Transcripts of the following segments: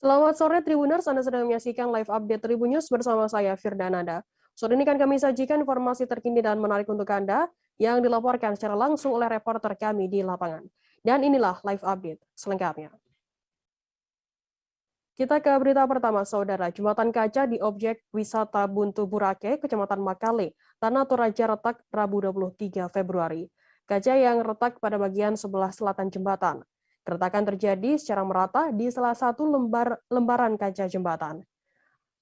Selamat sore Tribuners, Anda sedang menyaksikan live update Tribun News bersama saya Firdananda. Sore ini kan kami sajikan informasi terkini dan menarik untuk Anda yang dilaporkan secara langsung oleh reporter kami di lapangan. Dan inilah live update selengkapnya. Kita ke berita pertama, Saudara. Jembatan kaca di objek wisata Buntu Burake, Kecamatan Makale, Tanah Toraja retak Rabu 23 Februari. Kaca yang retak pada bagian sebelah selatan jembatan. Keretakan terjadi secara merata di salah satu lembaran kaca jembatan.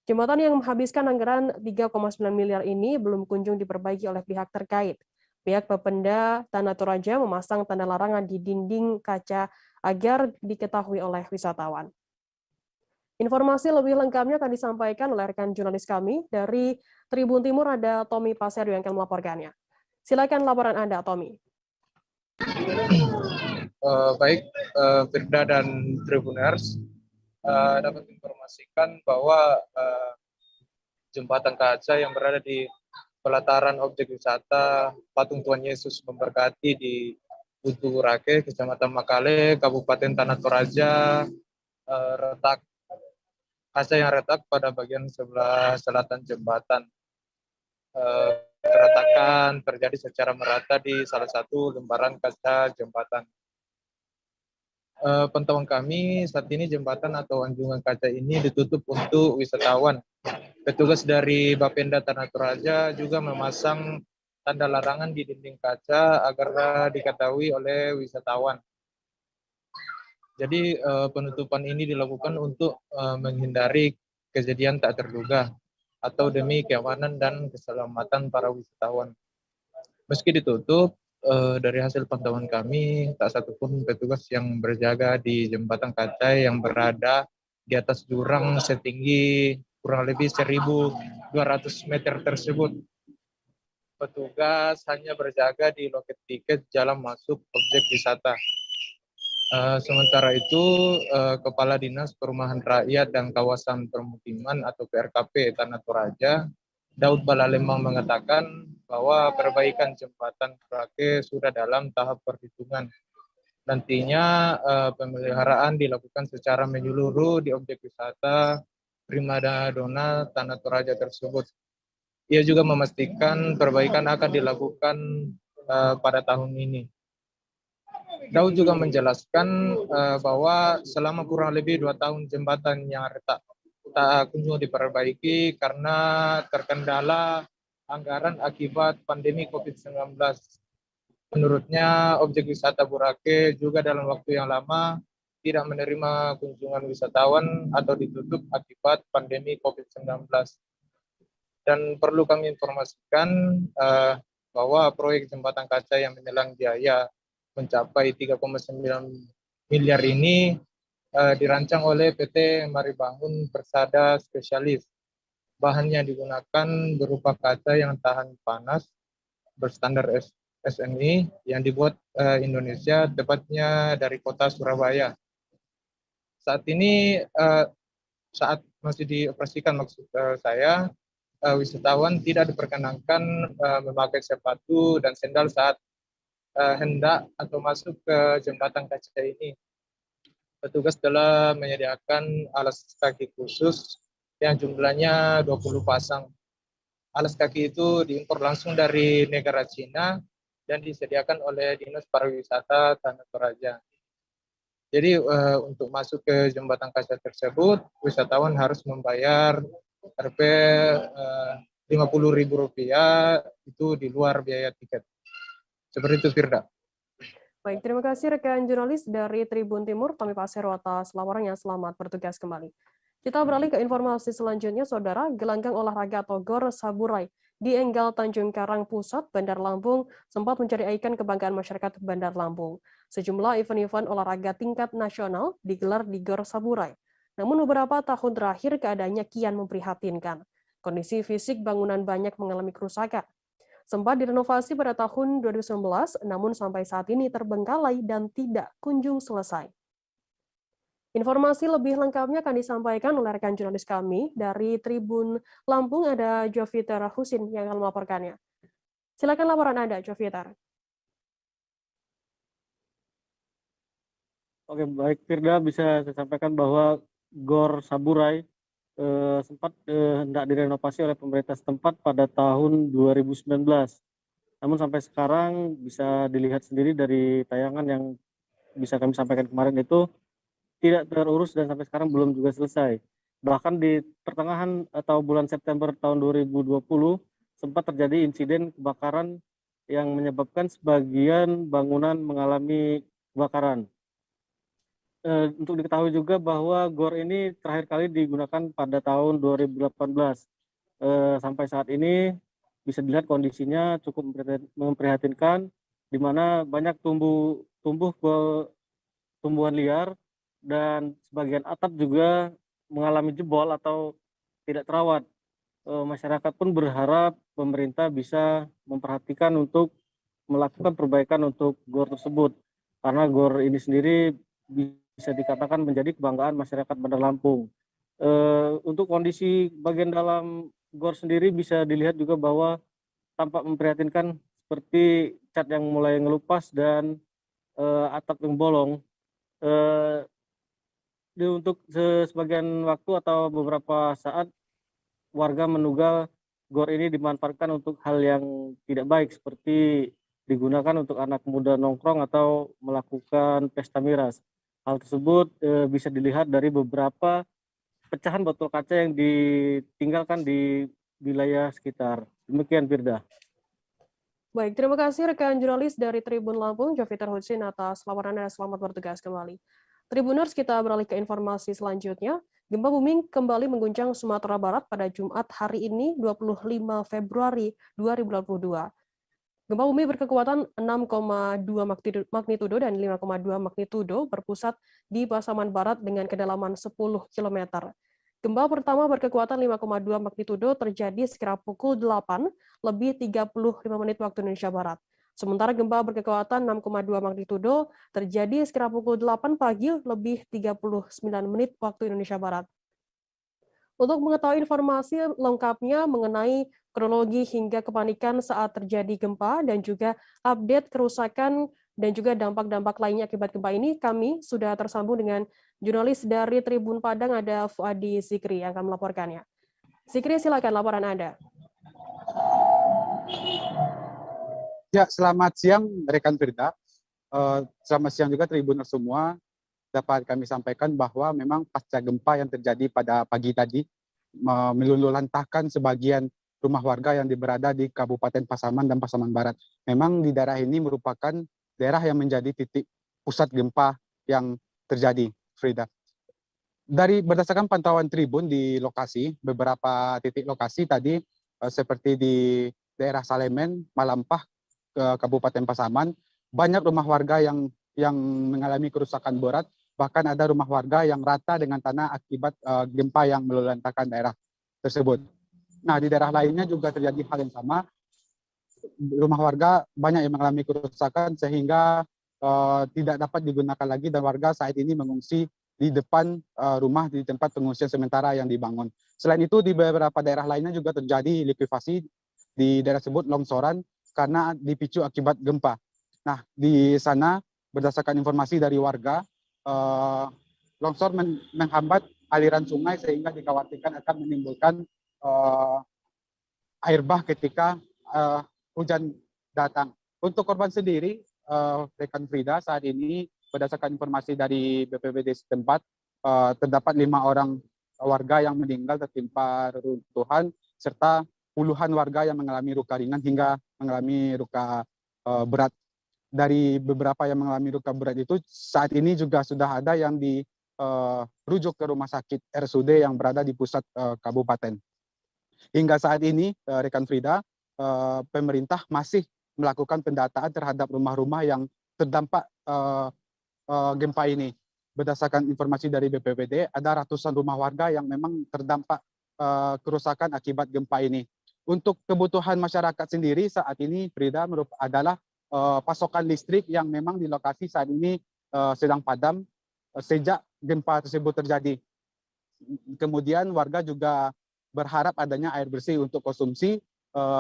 Jembatan yang menghabiskan anggaran 3,9 miliar ini belum kunjung diperbaiki oleh pihak terkait. Pihak Bapenda Tanah Toraja memasang tanda larangan di dinding kaca agar diketahui oleh wisatawan. Informasi lebih lengkapnya akan disampaikan oleh rekan jurnalis kami dari Tribun Timur, ada Tommy Paserio yang akan melaporkannya. Silakan laporan Anda, Tommy. Baik, Firda dan Tribuners, dapat informasikan bahwa jembatan kaca yang berada di pelataran objek wisata Patung Tuhan Yesus Memberkati di Buntu Burake, Kecamatan Makale, Kabupaten Tanah Toraja, retak. Kaca yang retak pada bagian sebelah selatan jembatan. Keretakan terjadi secara merata di salah satu lembaran kaca jembatan. Pantauan kami saat ini jembatan atau anjungan kaca ini ditutup untuk wisatawan. Petugas dari Bapenda Tanah Toraja juga memasang tanda larangan di dinding kaca agar diketahui oleh wisatawan. Jadi penutupan ini dilakukan untuk menghindari kejadian tak terduga atau demi keamanan dan keselamatan para wisatawan. Meski ditutup, dari hasil pantauan kami, tak satupun petugas yang berjaga di jembatan kaca yang berada di atas jurang setinggi kurang lebih 1.200 meter tersebut. Petugas hanya berjaga di loket tiket jalan masuk objek wisata. Sementara itu, Kepala Dinas Perumahan Rakyat dan Kawasan Permukiman atau PRKP Tanah Toraja, Daud Balalembang mengatakan bahwa perbaikan jembatan Burake sudah dalam tahap perhitungan. Nantinya pemeliharaan dilakukan secara menyeluruh di objek wisata Primadona Tanah Toraja tersebut. Ia juga memastikan perbaikan akan dilakukan pada tahun ini. Daud juga menjelaskan bahwa selama kurang lebih 2 tahun jembatan yang retak tak kunjung diperbaiki karena terkendala anggaran akibat pandemi COVID-19. Menurutnya, objek wisata Burake juga dalam waktu yang lama tidak menerima kunjungan wisatawan atau ditutup akibat pandemi COVID-19. Dan perlu kami informasikan bahwa proyek jembatan kaca yang menelan biaya mencapai 3,9 miliar ini dirancang oleh PT Maribangun Persada Spesialis. Bahan yang digunakan berupa kaca yang tahan panas berstandar SNI yang dibuat Indonesia, tepatnya dari kota Surabaya. Saat ini saat masih dioperasikan maksud saya, wisatawan tidak diperkenankan memakai sepatu dan sendal saat hendak atau masuk ke jembatan kaca ini. Petugas telah menyediakan alas kaki khusus yang jumlahnya 20 pasang. Alas kaki itu diimpor langsung dari negara Cina dan disediakan oleh Dinas Pariwisata Tanah Toraja. Jadi untuk masuk ke jembatan kaca tersebut, wisatawan harus membayar Rp 50.000 itu di luar biaya tiket. Seperti itu, Firda. Baik, terima kasih rekan jurnalis dari Tribun Timur, Tommy Pasero atas laporannya. Selamat bertugas kembali. Kita beralih ke informasi selanjutnya, Saudara. Gelanggang olahraga atau GOR Saburai di Enggal Tanjung Karang Pusat, Bandar Lampung, sempat menjadi ikon kebanggaan masyarakat Bandar Lampung. Sejumlah event-event olahraga tingkat nasional digelar di GOR Saburai. Namun beberapa tahun terakhir keadaannya kian memprihatinkan. Kondisi fisik bangunan banyak mengalami kerusakan. Sempat direnovasi pada tahun 2019, namun sampai saat ini terbengkalai dan tidak kunjung selesai. Informasi lebih lengkapnya akan disampaikan oleh rekan jurnalis kami dari Tribun Lampung, ada Jovita Husin yang akan melaporkannya. Silakan laporan Anda, Jovita. Oke, baik Firda, bisa saya sampaikan bahwa Gor Saburai sempat hendak direnovasi oleh pemerintah setempat pada tahun 2019. Namun sampai sekarang bisa dilihat sendiri dari tayangan yang bisa kami sampaikan kemarin itu tidak terurus dan sampai sekarang belum juga selesai. Bahkan di pertengahan atau bulan September tahun 2020 sempat terjadi insiden kebakaran yang menyebabkan sebagian bangunan mengalami kebakaran. Untuk diketahui juga bahwa GOR ini terakhir kali digunakan pada tahun 2018. Sampai saat ini bisa dilihat kondisinya cukup memprihatinkan, di mana banyak tumbuhan liar dan sebagian atap juga mengalami jebol atau tidak terawat. Masyarakat pun berharap pemerintah bisa memperhatikan untuk melakukan perbaikan untuk GOR tersebut, karena GOR ini sendiri bisa dikatakan menjadi kebanggaan masyarakat Bandar Lampung. Untuk kondisi bagian dalam GOR sendiri bisa dilihat juga bahwa tampak memprihatinkan, seperti cat yang mulai ngelupas dan atap yang bolong. Untuk sebagian waktu atau beberapa saat warga menduga GOR ini dimanfaatkan untuk hal yang tidak baik, seperti digunakan untuk anak muda nongkrong atau melakukan pesta miras. Hal tersebut bisa dilihat dari beberapa pecahan botol kaca yang ditinggalkan di wilayah sekitar. Demikian, Firda. Baik, terima kasih rekan jurnalis dari Tribun Lampung, Joviter Hudsin, atas laporan Anda. Selamat bertugas kembali. Tribuners, kita beralih ke informasi selanjutnya. Gempa bumi kembali mengguncang Sumatera Barat pada Jumat hari ini, 25 Februari 2022. Gempa bumi berkekuatan 6,2 magnitudo dan 5,2 magnitudo berpusat di Pasaman Barat dengan kedalaman 10 km. Gempa pertama berkekuatan 5,2 magnitudo terjadi sekira pukul 8 lebih 35 menit waktu Indonesia Barat. Sementara gempa berkekuatan 6,2 magnitudo terjadi sekira pukul 8 pagi lebih 39 menit waktu Indonesia Barat. Untuk mengetahui informasi lengkapnya mengenai kronologi hingga kepanikan saat terjadi gempa dan juga update kerusakan dan juga dampak-dampak lainnya akibat gempa ini, kami sudah tersambung dengan jurnalis dari Tribun Padang, ada Fuadi Zikri yang akan melaporkannya. Zikri, silakan laporan Anda. Ya, selamat siang rekan Firda. Selamat siang juga Tribuners semua. Dapat kami sampaikan bahwa memang pasca gempa yang terjadi pada pagi tadi meluluhlantahkan sebagian rumah warga yang berada di Kabupaten Pasaman dan Pasaman Barat. Memang di daerah ini merupakan daerah yang menjadi titik pusat gempa yang terjadi, Frida. Berdasarkan pantauan Tribun di lokasi, beberapa titik lokasi tadi seperti di daerah Salemen, Malampah, Kabupaten Pasaman, banyak rumah warga yang mengalami kerusakan berat. Bahkan ada rumah warga yang rata dengan tanah akibat gempa yang meluluhlantahkan daerah tersebut. Nah, di daerah lainnya juga terjadi hal yang sama. Rumah warga banyak yang mengalami kerusakan sehingga tidak dapat digunakan lagi dan warga saat ini mengungsi di depan rumah di tempat pengungsian sementara yang dibangun. Selain itu, di beberapa daerah lainnya juga terjadi likuifaksi di daerah tersebut, longsoran karena dipicu akibat gempa. Nah, di sana berdasarkan informasi dari warga, longsor menghambat aliran sungai sehingga dikhawatirkan akan menimbulkan air bah ketika hujan datang. Untuk korban sendiri, rekan Frida, saat ini berdasarkan informasi dari BPBD setempat, terdapat 5 orang warga yang meninggal tertimpa reruntuhan serta puluhan warga yang mengalami luka ringan hingga mengalami luka berat. Dari beberapa yang mengalami luka berat itu, saat ini juga sudah ada yang dirujuk ke rumah sakit RSUD yang berada di pusat kabupaten. Hingga saat ini, rekan Frida, pemerintah masih melakukan pendataan terhadap rumah-rumah yang terdampak gempa ini. Berdasarkan informasi dari BPBD, ada ratusan rumah warga yang memang terdampak kerusakan akibat gempa ini. Untuk kebutuhan masyarakat sendiri saat ini, Frida, adalah pasokan listrik yang memang di lokasi saat ini sedang padam sejak gempa tersebut terjadi. Kemudian warga juga berharap adanya air bersih untuk konsumsi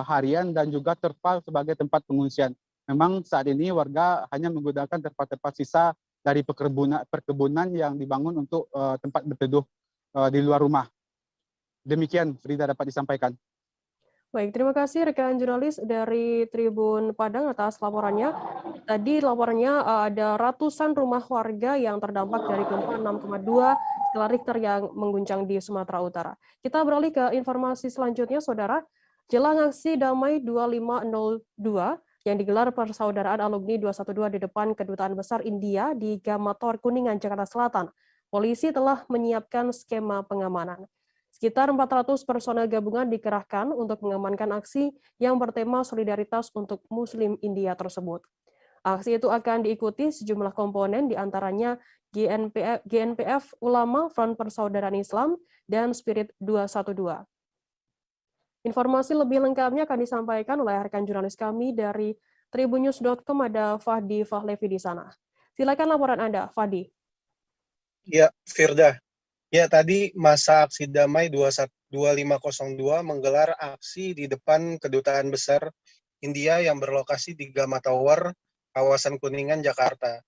harian dan juga terpal sebagai tempat pengungsian. Memang saat ini warga hanya menggunakan tempat-tempat sisa dari perkebunan yang dibangun untuk tempat berteduh di luar rumah. Demikian Frida dapat disampaikan. Baik, terima kasih rekan jurnalis dari Tribun Padang atas laporannya. Tadi laporannya ada ratusan rumah warga yang terdampak dari gempa 6,2 skala Richter yang mengguncang di Sumatera Utara. Kita beralih ke informasi selanjutnya, Saudara. Jelang aksi damai 2502 yang digelar Persaudaraan Alumni 212 di depan Kedutaan Besar India di Gamator Kuningan, Jakarta Selatan, polisi telah menyiapkan skema pengamanan. Sekitar 400 personel gabungan dikerahkan untuk mengamankan aksi yang bertema solidaritas untuk Muslim India tersebut. Aksi itu akan diikuti sejumlah komponen, diantaranya GNPF Ulama Front Persaudaraan Islam dan Spirit 212. Informasi lebih lengkapnya akan disampaikan oleh rekan jurnalis kami dari tribunnews.com, ada Fahdi Fahlevi di sana. Silakan laporan Anda, Fahdi. Ya, Firda. Ya, tadi masa aksi damai 2502 menggelar aksi di depan Kedutaan Besar India yang berlokasi di Gama Tower, kawasan Kuningan, Jakarta.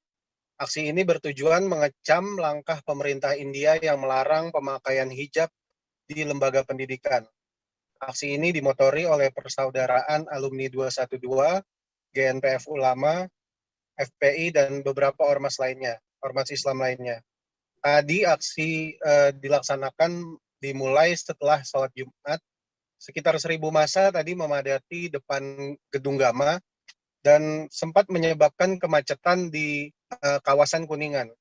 Aksi ini bertujuan mengecam langkah pemerintah India yang melarang pemakaian hijab di lembaga pendidikan. Aksi ini dimotori oleh Persaudaraan Alumni 212, GNPF Ulama, FPI, dan beberapa ormas Islam lainnya. Tadi aksi dilaksanakan dimulai setelah sholat Jumat. Sekitar 1.000 massa tadi memadati depan Gedung Gama dan sempat menyebabkan kemacetan di kawasan Kuningan.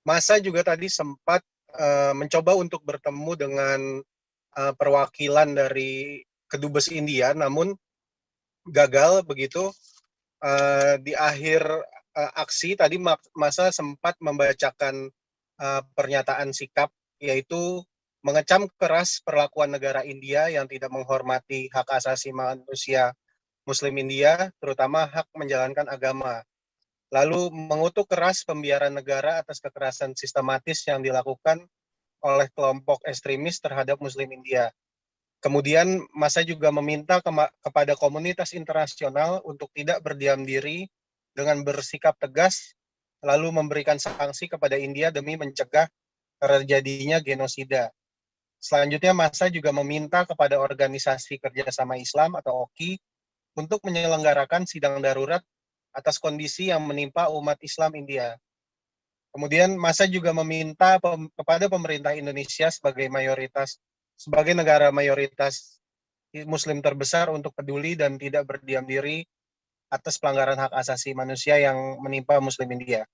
Massa juga tadi sempat mencoba untuk bertemu dengan perwakilan dari Kedubes India, namun gagal begitu. Di akhir aksi tadi massa sempat membacakan pernyataan sikap, yaitu mengecam keras perlakuan negara India yang tidak menghormati hak asasi manusia Muslim India, terutama hak menjalankan agama. Lalu mengutuk keras pembiaran negara atas kekerasan sistematis yang dilakukan oleh kelompok ekstremis terhadap Muslim India. Kemudian massa juga meminta kepada komunitas internasional untuk tidak berdiam diri dengan bersikap tegas, lalu memberikan sanksi kepada India demi mencegah terjadinya genosida. Selanjutnya, massa juga meminta kepada Organisasi Kerjasama Islam atau OKI untuk menyelenggarakan sidang darurat atas kondisi yang menimpa umat Islam India. Kemudian, massa juga meminta kepada pemerintah Indonesia sebagai negara mayoritas Muslim terbesar untuk peduli dan tidak berdiam diri atas pelanggaran hak asasi manusia yang menimpa Muslim India.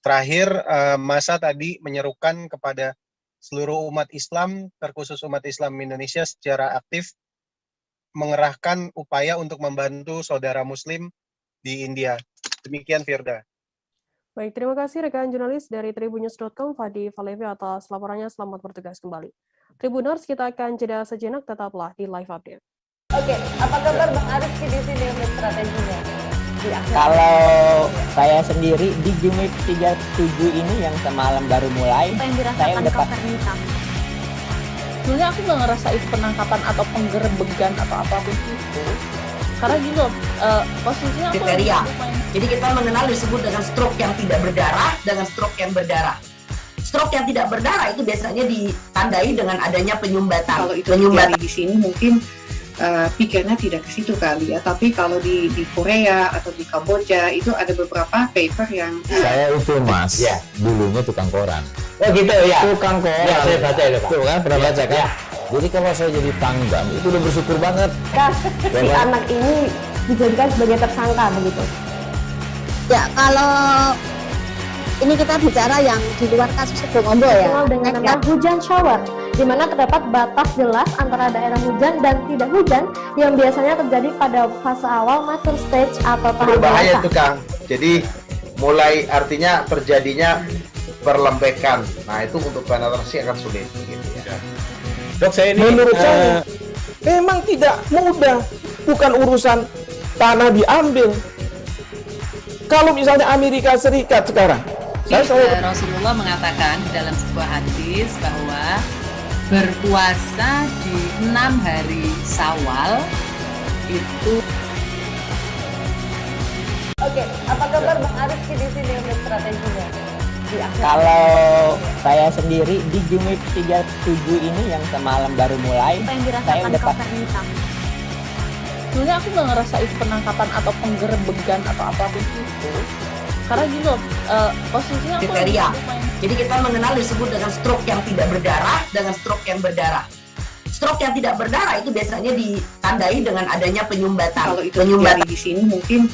Terakhir, massa tadi menyerukan kepada seluruh umat Islam, terkhusus umat Islam Indonesia, secara aktif mengerahkan upaya untuk membantu saudara Muslim di India. Demikian, Firda. Baik, terima kasih rekan jurnalis dari tribunnews.com, Fahdi Fahlevi, atas laporannya. Selamat bertugas kembali. Tribuners, kita akan jeda sejenak, tetaplah di Live Update. Oke, apa kabar Bang Arifki di sini untuk strateginya? Kalau saya sendiri di Gimik 37 ini yang semalam baru mulai, saya udah Kopernika. Sebenarnya aku nggak ngerasa itu penangkapan atau penggerbegan atau apapun itu. Karena gitu, posisinya aku kriteria. Jadi kita mengenal disebut dengan stroke yang tidak berdarah dengan stroke yang berdarah. Stroke yang tidak berdarah itu biasanya ditandai dengan adanya penyumbatan. Kalau itu terjadi di sini mungkin pikirnya tidak ke situ kali ya, tapi kalau di Korea atau di Kamboja itu ada beberapa paper yang saya itu mas, ya, dulunya tukang koran. Oh gitu ya, tukang koran. Ya, saya baca itu Pak. Tuh kan, pernah baca kan? Ya. Jadi kalau saya jadi pangdam itu udah bersyukur banget. Si anak ini dijadikan sebagai tersangka begitu. Ya, kalau ini kita bicara yang di luar kasus Sebongombol ya. Dengan nama hujan shower, di mana terdapat batas jelas antara daerah hujan dan tidak hujan yang biasanya terjadi pada fase awal mature stage atau tahap berbahaya itu Kang. Jadi mulai artinya terjadinya perlembekan. Nah itu untuk penetrasi akan sulit. Gitu ya. Dok, saya ini menurut saya memang tidak mudah, bukan urusan tanah diambil. Kalau misalnya Amerika Serikat sekarang, Rasulullah mengatakan dalam sebuah hadis bahwa berpuasa di 6 hari Syawal itu. Oke, apa kabar Bang Arifki di sini untuk strateginya? Kalau saya sendiri di Jumik 37 ini yang semalam baru mulai, saya udah pasti. Sebenarnya aku nggak ngerasa itu penangkapan atau penggerebegan atau apapun itu. Karena gini loh, posisinya aku kriteria. Jadi kita mengenal disebut dengan stroke yang tidak berdarah dengan stroke yang berdarah. Stroke yang tidak berdarah itu biasanya ditandai dengan adanya penyumbatan. Kalau itu terjadi di sini mungkin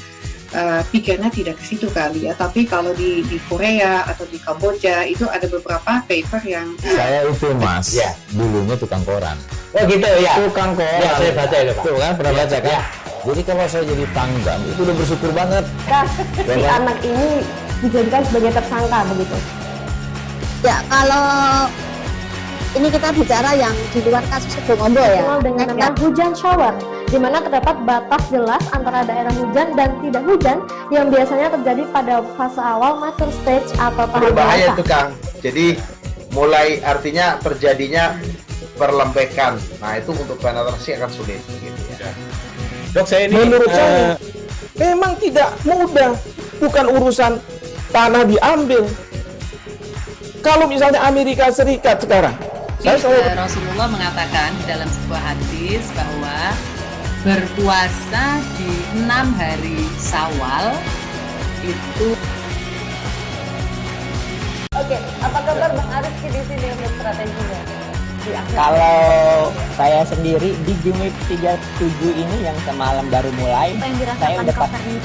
pikirnya tidak ke situ kali ya, tapi kalau di Korea atau di Kamboja itu ada beberapa paper yang Saya itu Mas, dulunya tukang koran. Oh gitu ya. Tukang koran. Ya, saya baca itu Pak. Tuh kan, pernah baca kan? Jadi kalau saya jadi Pangdam, itu udah bersyukur banget. Si anak ini dijadikan sebagai tersangka begitu. Ya, kalau ini kita bicara yang di luar kasus Sebong Ombo ya. Dikenal dengan nama hujan shower, di mana terdapat batas jelas antara daerah hujan dan tidak hujan yang biasanya terjadi pada fase awal mature stage atau tahap Berbahaya dewasa. itu Kang. Jadi mulai artinya terjadinya perlembekan. Nah itu untuk penetrasi akan sulit. Gitu ya. Dok, saya ini menurut saya memang tidak mudah, bukan urusan tanah diambil. Kalau misalnya Amerika Serikat sekarang, Rasulullah mengatakan dalam sebuah hadis bahwa berpuasa di 6 hari Syawal itu. Oke, apa kabar Bang Ariski di sini untuk strateginya? Kalau saya sendiri di Jumik 37 ini yang semalam baru mulai, saya udah pasti.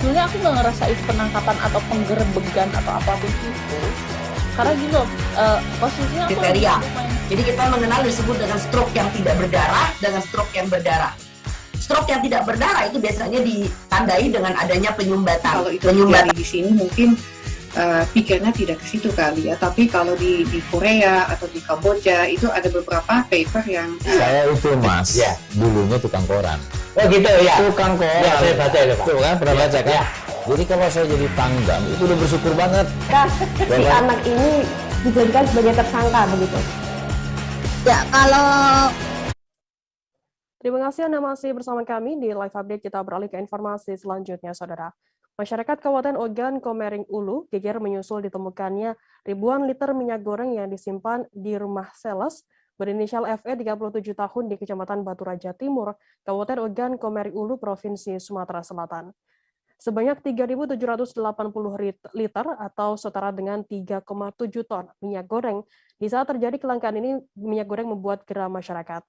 Sebenarnya aku nggak ngerasa itu penangkapan atau penggerebegan atau apapun itu. Karena gini loh, posisinya aku kriteria. Jadi kita mengenal disebut dengan stroke yang tidak berdarah dengan stroke yang berdarah. Stroke yang tidak berdarah itu biasanya ditandai dengan adanya penyumbatan. Kalau itu terjadi di sini mungkin pikirnya tidak ke situ kali ya, tapi kalau di Korea atau di Kamboja itu ada beberapa paper yang saya itu Mas, dulunya tukang koran. Oh gitu ya. Tukang koran. Ya, saya baca itu Pak. Tuh kan, pernah baca kan? Jadi kalau saya jadi Pangdam, itu udah bersyukur banget. Si anak ini dijadikan sebagai tersangka begitu. Ya, kalau Terima kasih Anda masih bersama kami di Live Update. Kita beralih ke informasi selanjutnya, Saudara. Masyarakat Kabupaten Ogan Komering Ulu geger menyusul ditemukannya ribuan liter minyak goreng yang disimpan di rumah sales berinisial FE 37 tahun di Kecamatan Batu Raja Timur, Kabupaten Ogan Komering Ulu, Provinsi Sumatera Selatan. Sebanyak 3.780 liter atau setara dengan 3,7 ton minyak goreng. Di saat terjadi kelangkaan ini, minyak goreng membuat geram masyarakat.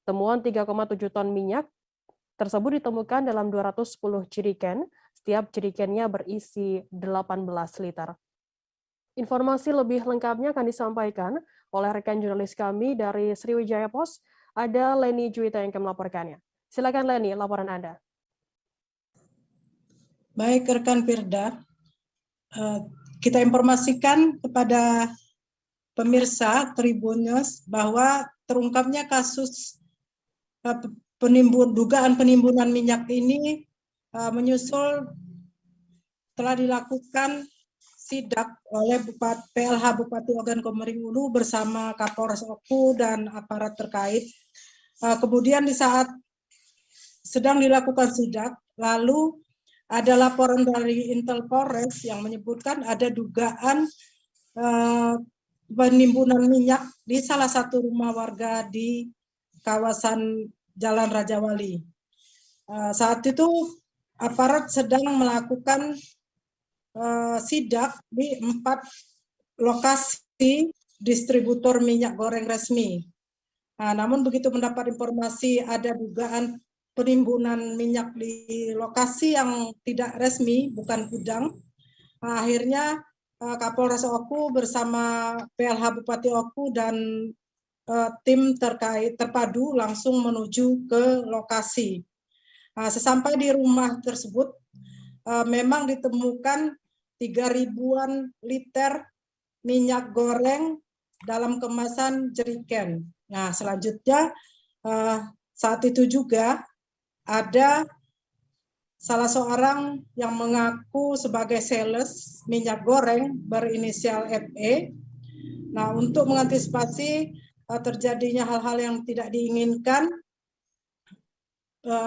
Temuan 3,7 ton minyak tersebut ditemukan dalam 210 jerigen, setiap jerigennya berisi 18 liter. Informasi lebih lengkapnya akan disampaikan oleh rekan jurnalis kami dari Sriwijaya Post, ada Leni Juwita yang akan melaporkannya. Silakan Leni, laporan Anda. Baik rekan Firda, kita informasikan kepada pemirsa Tribun News bahwa terungkapnya kasus dugaan penimbunan minyak ini menyusul telah dilakukan sidak oleh PLH Bupati Ogan Komering Ulu bersama Kapolres Oku dan aparat terkait. Kemudian di saat sedang dilakukan sidak, lalu ada laporan dari Intel Polres yang menyebutkan ada dugaan penimbunan minyak di salah satu rumah warga di kawasan Jalan Raja Wali. Saat itu aparat sedang melakukan sidak di 4 lokasi distributor minyak goreng resmi. Namun begitu mendapat informasi ada dugaan penimbunan minyak di lokasi yang tidak resmi, bukan gudang, akhirnya Kapolres Oku bersama PLH Bupati Oku dan tim terkait terpadu langsung menuju ke lokasi. Sesampai di rumah tersebut, memang ditemukan 3.000-an liter minyak goreng dalam kemasan jerigen. Nah, selanjutnya saat itu juga ada salah seorang yang mengaku sebagai sales minyak goreng berinisial FE. Nah, untuk mengantisipasi terjadinya hal-hal yang tidak diinginkan,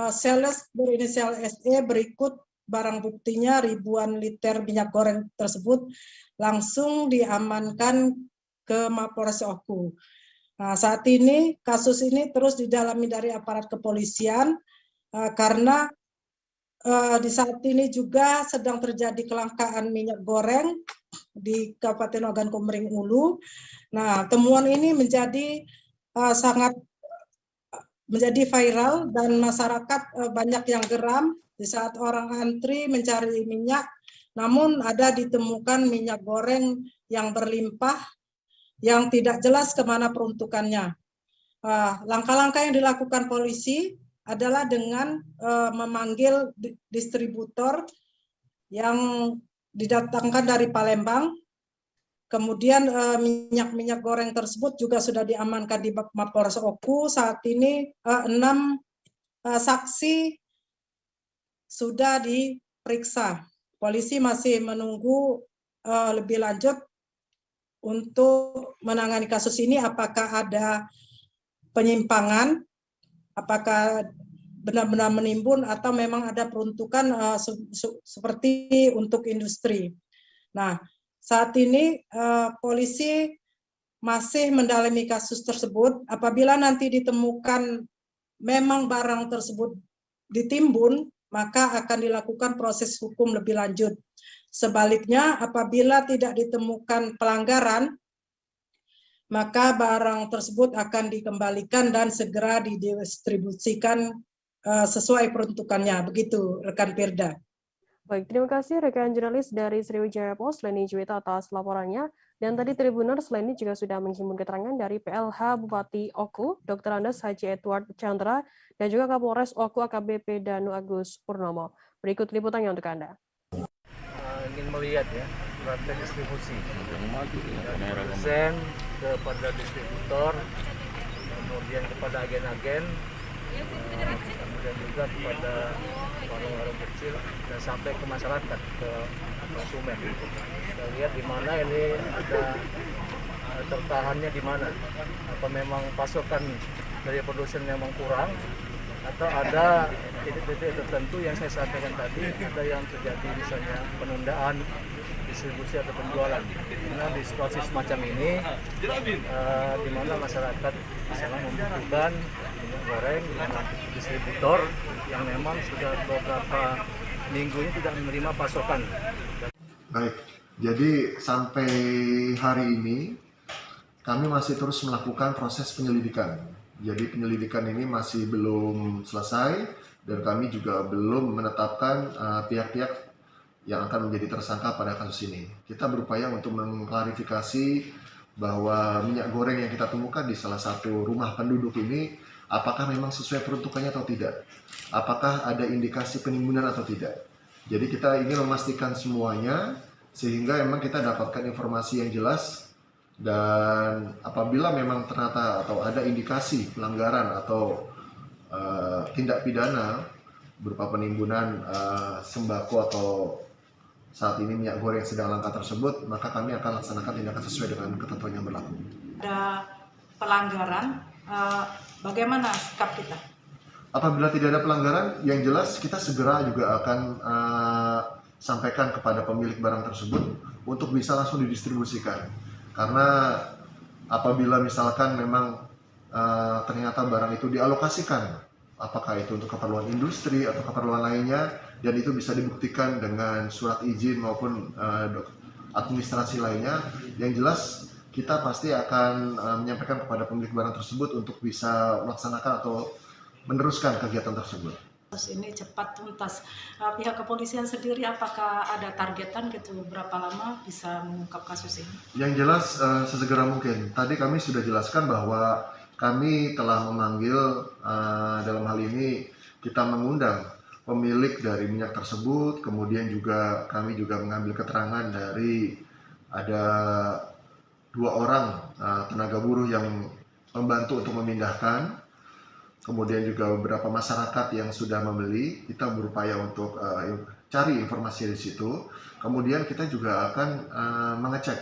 sales berinisial SE berikut barang buktinya ribuan liter minyak goreng tersebut langsung diamankan ke Mapolres Oku. Nah, saat ini kasus ini terus didalami dari aparat kepolisian karena di saat ini juga sedang terjadi kelangkaan minyak goreng di Kabupaten Ogan Komering Ulu. Nah, temuan ini menjadi sangat menjadi viral dan masyarakat banyak yang geram di saat orang antri mencari minyak, namun ada ditemukan minyak goreng yang berlimpah yang tidak jelas kemana peruntukannya. Langkah-langkah yang dilakukan polisi adalah dengan memanggil distributor yang didatangkan dari Palembang. Kemudian minyak-minyak goreng tersebut juga sudah diamankan di Mapolres Oku. Saat ini 6 saksi sudah diperiksa. Polisi masih menunggu lebih lanjut untuk menangani kasus ini, apakah ada penyimpangan, apakah benar-benar menimbun atau memang ada peruntukan seperti untuk industri. Nah, saat ini polisi masih mendalami kasus tersebut. Apabila nanti ditemukan memang barang tersebut ditimbun, maka akan dilakukan proses hukum lebih lanjut. Sebaliknya, apabila tidak ditemukan pelanggaran, maka barang tersebut akan dikembalikan dan segera didistribusikan sesuai peruntukannya. Begitu, rekan Firda. Baik, terima kasih rekan jurnalis dari Sriwijaya Post, Leni Juwita atas laporannya. Dan tadi Tribuners, Leni juga sudah menghimpun keterangan dari PLH Bupati Oku, Dr. Andes Haji Edward Chandra, dan juga Kapolres Oku AKBP Danu Agus Purnomo. Berikut liputannya untuk Anda. Ingin melihat ya rantai distribusi dari produsen kepada distributor, kemudian kepada agen-agen, kemudian juga kepada warung-warung kecil dan sampai ke masyarakat, ke konsumen. Kita lihat di mana ini ada tertahannya di mana, apa memang pasokan dari produsen memang kurang atau ada titik-titik tertentu yang saya sampaikan tadi, ada yang terjadi misalnya penundaan distribusi atau penjualan. Karena di situasi semacam ini, di mana masyarakat misalnya membutuhkan minyak goreng dengan distributor yang memang sudah beberapa minggu ini tidak menerima pasokan. Baik, jadi sampai hari ini kami masih terus melakukan proses penyelidikan. Jadi penyelidikan ini masih belum selesai dan kami juga belum menetapkan pihak-pihak yang akan menjadi tersangka pada kasus ini. Kita berupaya untuk mengklarifikasi bahwa minyak goreng yang kita temukan di salah satu rumah penduduk ini apakah memang sesuai peruntukannya atau tidak. Apakah ada indikasi penimbunan atau tidak. Jadi kita ingin memastikan semuanya sehingga memang kita dapatkan informasi yang jelas. Dan apabila memang ternyata atau ada indikasi pelanggaran atau tindak pidana berupa penimbunan sembako atau saat ini minyak goreng sedang langka tersebut, maka kami akan laksanakan tindakan sesuai dengan ketentuan yang berlaku. Ada pelanggaran, bagaimana sikap kita? Apabila tidak ada pelanggaran, yang jelas kita segera juga akan sampaikan kepada pemilik barang tersebut untuk bisa langsung didistribusikan. Karena apabila misalkan memang ternyata barang itu dialokasikan, apakah itu untuk keperluan industri atau keperluan lainnya, dan itu bisa dibuktikan dengan surat izin maupun administrasi lainnya, yang jelas kita pasti akan menyampaikan kepada pemilik barang tersebut untuk bisa melaksanakan atau meneruskan kegiatan tersebut. Ini cepat tuntas. Pihak kepolisian sendiri apakah ada targetan gitu berapa lama bisa mengungkap kasus ini? Yang jelas sesegera mungkin. Tadi kami sudah jelaskan bahwa kami telah memanggil dalam hal ini kita mengundang pemilik dari minyak tersebut, kemudian juga kami juga mengambil keterangan dari ada 2 orang tenaga buruh yang membantu untuk memindahkan. Kemudian juga beberapa masyarakat yang sudah membeli, kita berupaya untuk cari informasi di situ. Kemudian kita juga akan mengecek.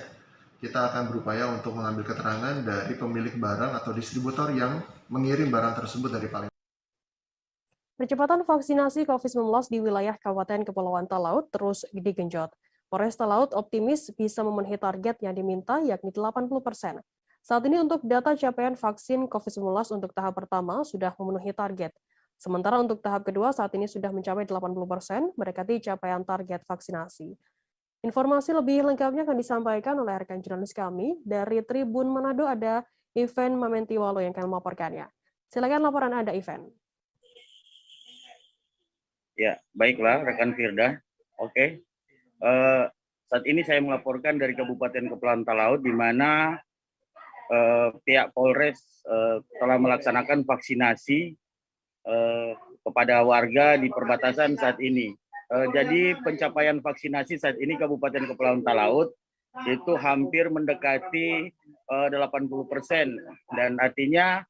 Kita akan berupaya untuk mengambil keterangan dari pemilik barang atau distributor yang mengirim barang tersebut dari Palembang. Percepatan vaksinasi COVID-19 di wilayah Kabupaten Kepulauan Talaut terus digenjot. Polres Talaut optimis bisa memenuhi target yang diminta, yakni 80%. Saat ini untuk data capaian vaksin COVID-19 untuk tahap pertama sudah memenuhi target. Sementara untuk tahap kedua saat ini sudah mencapai 80%, mendekati capaian target vaksinasi. Informasi lebih lengkapnya akan disampaikan oleh rekan jurnalis kami. Dari Tribun Manado ada Ivan Mamentiwalo yang akan melaporkannya. Silakan laporan Anda, Ivan. Ya, baiklah rekan Firda. Oke. Saat ini saya melaporkan dari Kabupaten Kepulauan Talaut di mana pihak Polres telah melaksanakan vaksinasi kepada warga di perbatasan saat ini. Jadi pencapaian vaksinasi saat ini Kabupaten Kepulauan Talaut itu hampir mendekati 80% dan artinya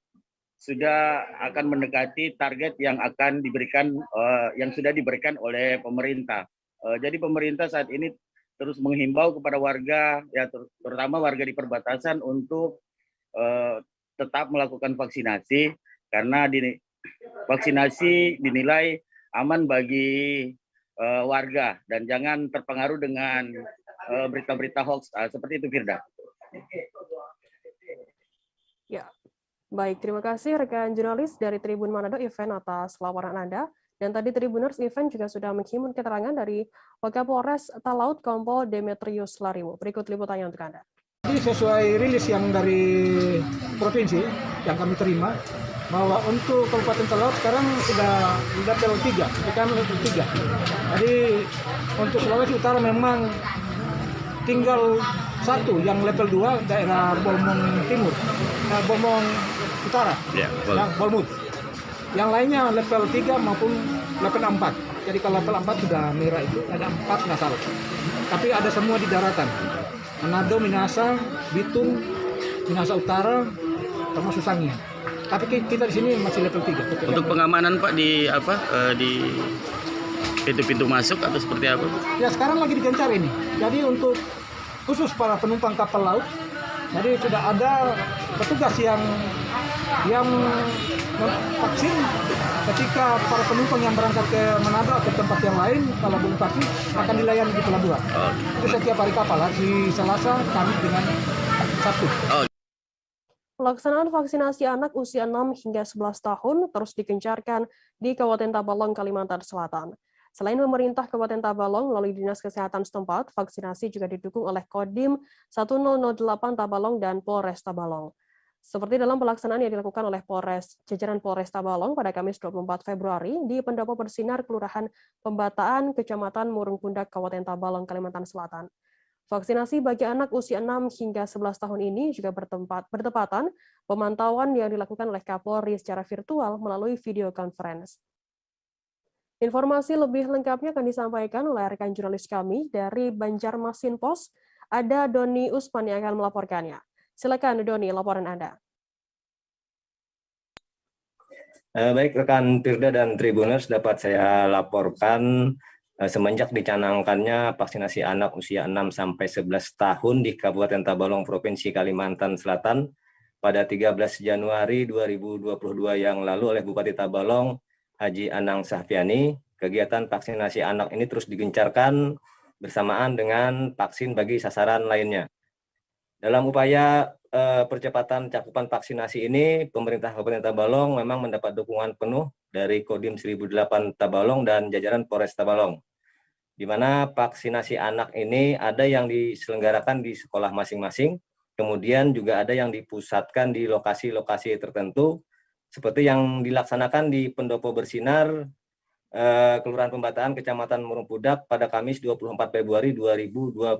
sudah akan mendekati target yang akan diberikan yang sudah diberikan oleh pemerintah. Jadi pemerintah saat ini terus menghimbau kepada warga, ya terutama warga di perbatasan untuk tetap melakukan vaksinasi karena vaksinasi dinilai aman bagi warga dan jangan terpengaruh dengan berita-berita hoax seperti itu, Firda. Ya. Baik, terima kasih rekan jurnalis dari Tribun Manado, Ivan, atas laporan Anda. Dan tadi Tribuners, Ivan juga sudah menghimpun keterangan dari Wakapolres Talaut, Kompol Demetrius Lariwo. Berikut liputannya untuk Anda. Jadi sesuai rilis yang dari provinsi yang kami terima, bahwa untuk Kabupaten Talaut sekarang sudah level 3, PPKM level 3. Jadi untuk Sulawesi Utara memang tinggal satu yang level 2 daerah Bolmong Timur, Bolmong Utara, Bolmut. Yang lainnya level 3 maupun level 4. Jadi kalau level 4 sudah merah itu, ada 4 nggak salah. Tapi ada semua di daratan. Manado, Minahasa, Bitung, Minahasa Utara, termasuk Sangihe. Tapi kita di sini masih level 3. Untuk pengamanan Pak di di pintu-pintu masuk atau seperti apa? Ya sekarang lagi digencar ini. Jadi untuk khusus para penumpang kapal laut, jadi sudah ada petugas yang vaksin ketika para penumpang yang berangkat ke Manado atau tempat yang lain kalau belum vaksin akan dilayani di pelabuhan. Itu setiap hari kapal, hari Selasa, Kamis dengan Sabtu. Pelaksanaan vaksinasi anak usia 6 hingga 11 tahun terus digencarkan di Kabupaten Tabalong, Kalimantan Selatan. Selain pemerintah Kabupaten Tabalong melalui Dinas Kesehatan setempat, vaksinasi juga didukung oleh Kodim 1008 Tabalong dan Polres Tabalong. Seperti dalam pelaksanaan yang dilakukan oleh jajaran Polres Tabalong pada Kamis 24 Februari di Pendopo Bersinar, Kelurahan Pembataan, Kecamatan Murung Pundak, Kabupaten Tabalong, Kalimantan Selatan. Vaksinasi bagi anak usia 6 hingga 11 tahun ini juga bertepatan pemantauan yang dilakukan oleh Kapolri secara virtual melalui video conference. Informasi lebih lengkapnya akan disampaikan oleh rekan jurnalis kami dari Banjarmasin Pos, ada Doni Usman yang akan melaporkannya. Silakan Doni, laporan Anda. Baik rekan Firda dan Tribuners, dapat saya laporkan semenjak dicanangkannya vaksinasi anak usia 6 sampai 11 tahun di Kabupaten Tabalong, Provinsi Kalimantan Selatan pada 13 Januari 2022 yang lalu oleh Bupati Tabalong Haji Anang Sahfiani, kegiatan vaksinasi anak ini terus digencarkan bersamaan dengan vaksin bagi sasaran lainnya. Dalam upaya percepatan cakupan vaksinasi ini, pemerintah Kabupaten Tabalong memang mendapat dukungan penuh dari Kodim 1008 Tabalong dan jajaran Polres Tabalong, di mana vaksinasi anak ini ada yang diselenggarakan di sekolah masing-masing, kemudian juga ada yang dipusatkan di lokasi-lokasi tertentu, seperti yang dilaksanakan di Pendopo Bersinar, Kelurahan Pembataan, Kecamatan Murung Pundak pada Kamis 24 Februari 2022,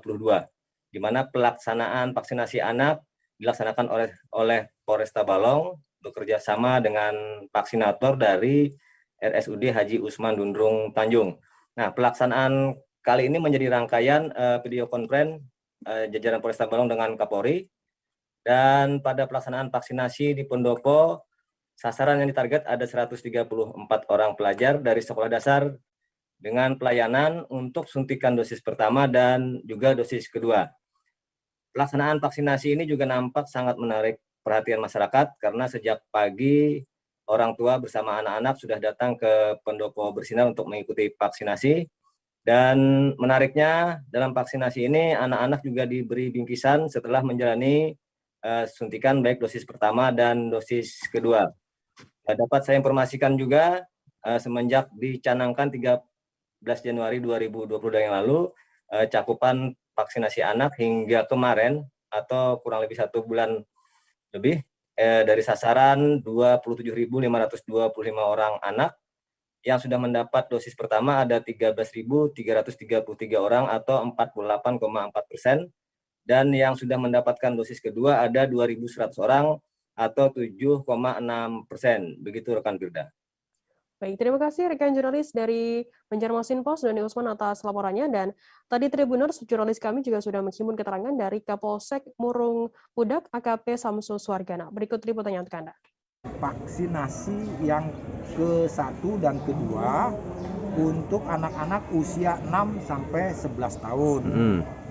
di mana pelaksanaan vaksinasi anak dilaksanakan oleh Polres Tabalong bekerja sama dengan vaksinator dari RSUD Haji Usman Dundrung Tanjung. Nah, pelaksanaan kali ini menjadi rangkaian video conference jajaran Polres Tabalong dengan Kapolri, dan pada pelaksanaan vaksinasi di Pendopo, sasaran yang ditarget ada 134 orang pelajar dari sekolah dasar dengan pelayanan untuk suntikan dosis pertama dan juga dosis kedua. Pelaksanaan vaksinasi ini juga nampak sangat menarik perhatian masyarakat karena sejak pagi orang tua bersama anak-anak sudah datang ke pendopo bersinar untuk mengikuti vaksinasi. Dan menariknya dalam vaksinasi ini anak-anak juga diberi bingkisan setelah menjalani suntikan baik dosis pertama dan dosis kedua. Dapat saya informasikan juga semenjak dicanangkan 13 Januari 2022 yang lalu, cakupan vaksinasi anak hingga kemarin atau kurang lebih 1 bulan lebih, dari sasaran 27.525 orang anak yang sudah mendapat dosis pertama ada 13.333 orang atau 48,4%, dan yang sudah mendapatkan dosis kedua ada 2.100 orang atau 7,6%. Begitu rekan Firda. Baik, terima kasih rekan jurnalis dari Banjarmasin Post, Doni Usman atas laporannya. Dan tadi Tribuners, jurnalis kami juga sudah menghimpun keterangan dari Kapolsek Murung Pudak, AKP Samsul Suargana. Berikut liputannya untuk Anda. Vaksinasi yang ke-1 dan kedua untuk anak-anak usia 6 sampai 11 tahun.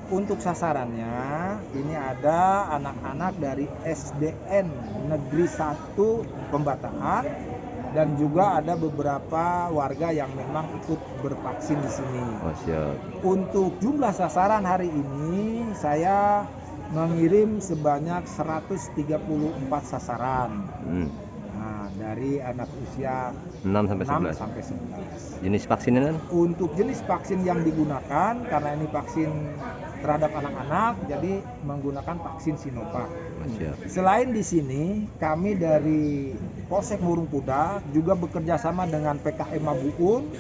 Untuk sasarannya ini ada anak-anak dari SDN Negeri 1 Pembataan dan juga ada beberapa warga yang memang ikut bervaksin di sini. Oh, siap. Untuk jumlah sasaran hari ini saya mengirim sebanyak 134 sasaran. Nah, dari anak usia 6 sampai 11. Jenis vaksinnya kan? Untuk jenis vaksin yang digunakan, karena ini vaksin terhadap anak-anak, jadi menggunakan vaksin Sinovac. Selain di sini, kami dari Polsek Murung Pudak juga bekerja sama dengan PKM Mabuun.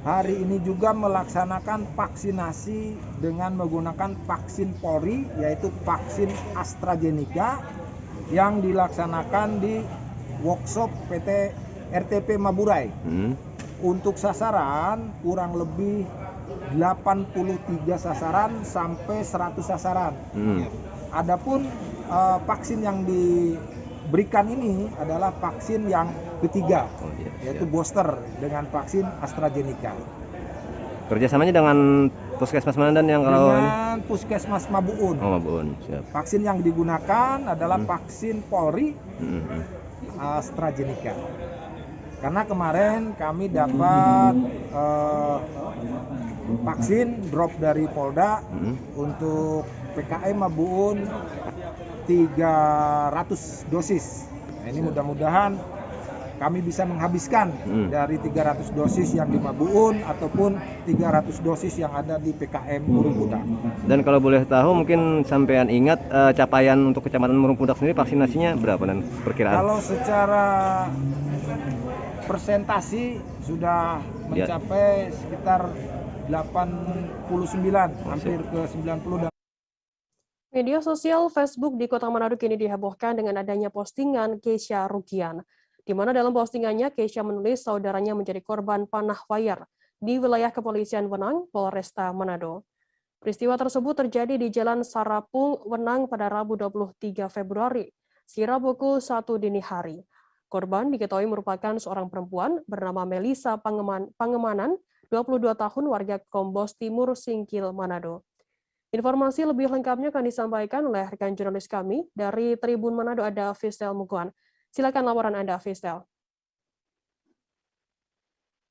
Hari ini juga melaksanakan vaksinasi dengan menggunakan vaksin Polri, yaitu vaksin AstraZeneca yang dilaksanakan di workshop PT RTP Maburay. Untuk sasaran kurang lebih 83 sasaran sampai 100 sasaran. Adapun vaksin yang diberikan ini adalah vaksin yang ketiga, yaitu booster dengan vaksin AstraZeneca. Kerjasamanya dengan Puskesmas mana dan yang kalau dengan Puskesmas Mabuun. Oh, Mabuun, siap. Vaksin yang digunakan adalah vaksin Polri AstraZeneca. Karena kemarin kami dapat vaksin drop dari Polda untuk PKM Mabuun 300 dosis. Nah, ini mudah-mudahan kami bisa menghabiskan dari 300 dosis yang di Mabuun ataupun 300 dosis yang ada di PKM Murung Pudak. Dan kalau boleh tahu mungkin sampean ingat capaian untuk Kecamatan Murung Pudak sendiri vaksinasinya berapa dan perkiraan? Kalau secara persentasi sudah mencapai sekitar 89, hampir ke 90 dan Media sosial Facebook di Kota Manado kini dihebohkan dengan adanya postingan Keisha Rugian, di mana dalam postingannya Keisha menulis saudaranya menjadi korban panah wayar di wilayah Kepolisian Wenang, Polresta Manado. Peristiwa tersebut terjadi di Jalan Sarapung, Wenang pada Rabu 23 Februari, sekira pukul 1 dini hari. Korban diketahui merupakan seorang perempuan bernama Melisa Pangemanan, 22 tahun, warga Kombos Timur, Singkil, Manado. Informasi lebih lengkapnya akan disampaikan oleh rekan jurnalis kami dari Tribun Manado, ada Fistel Muguan. Silakan laporan Anda, Fistel.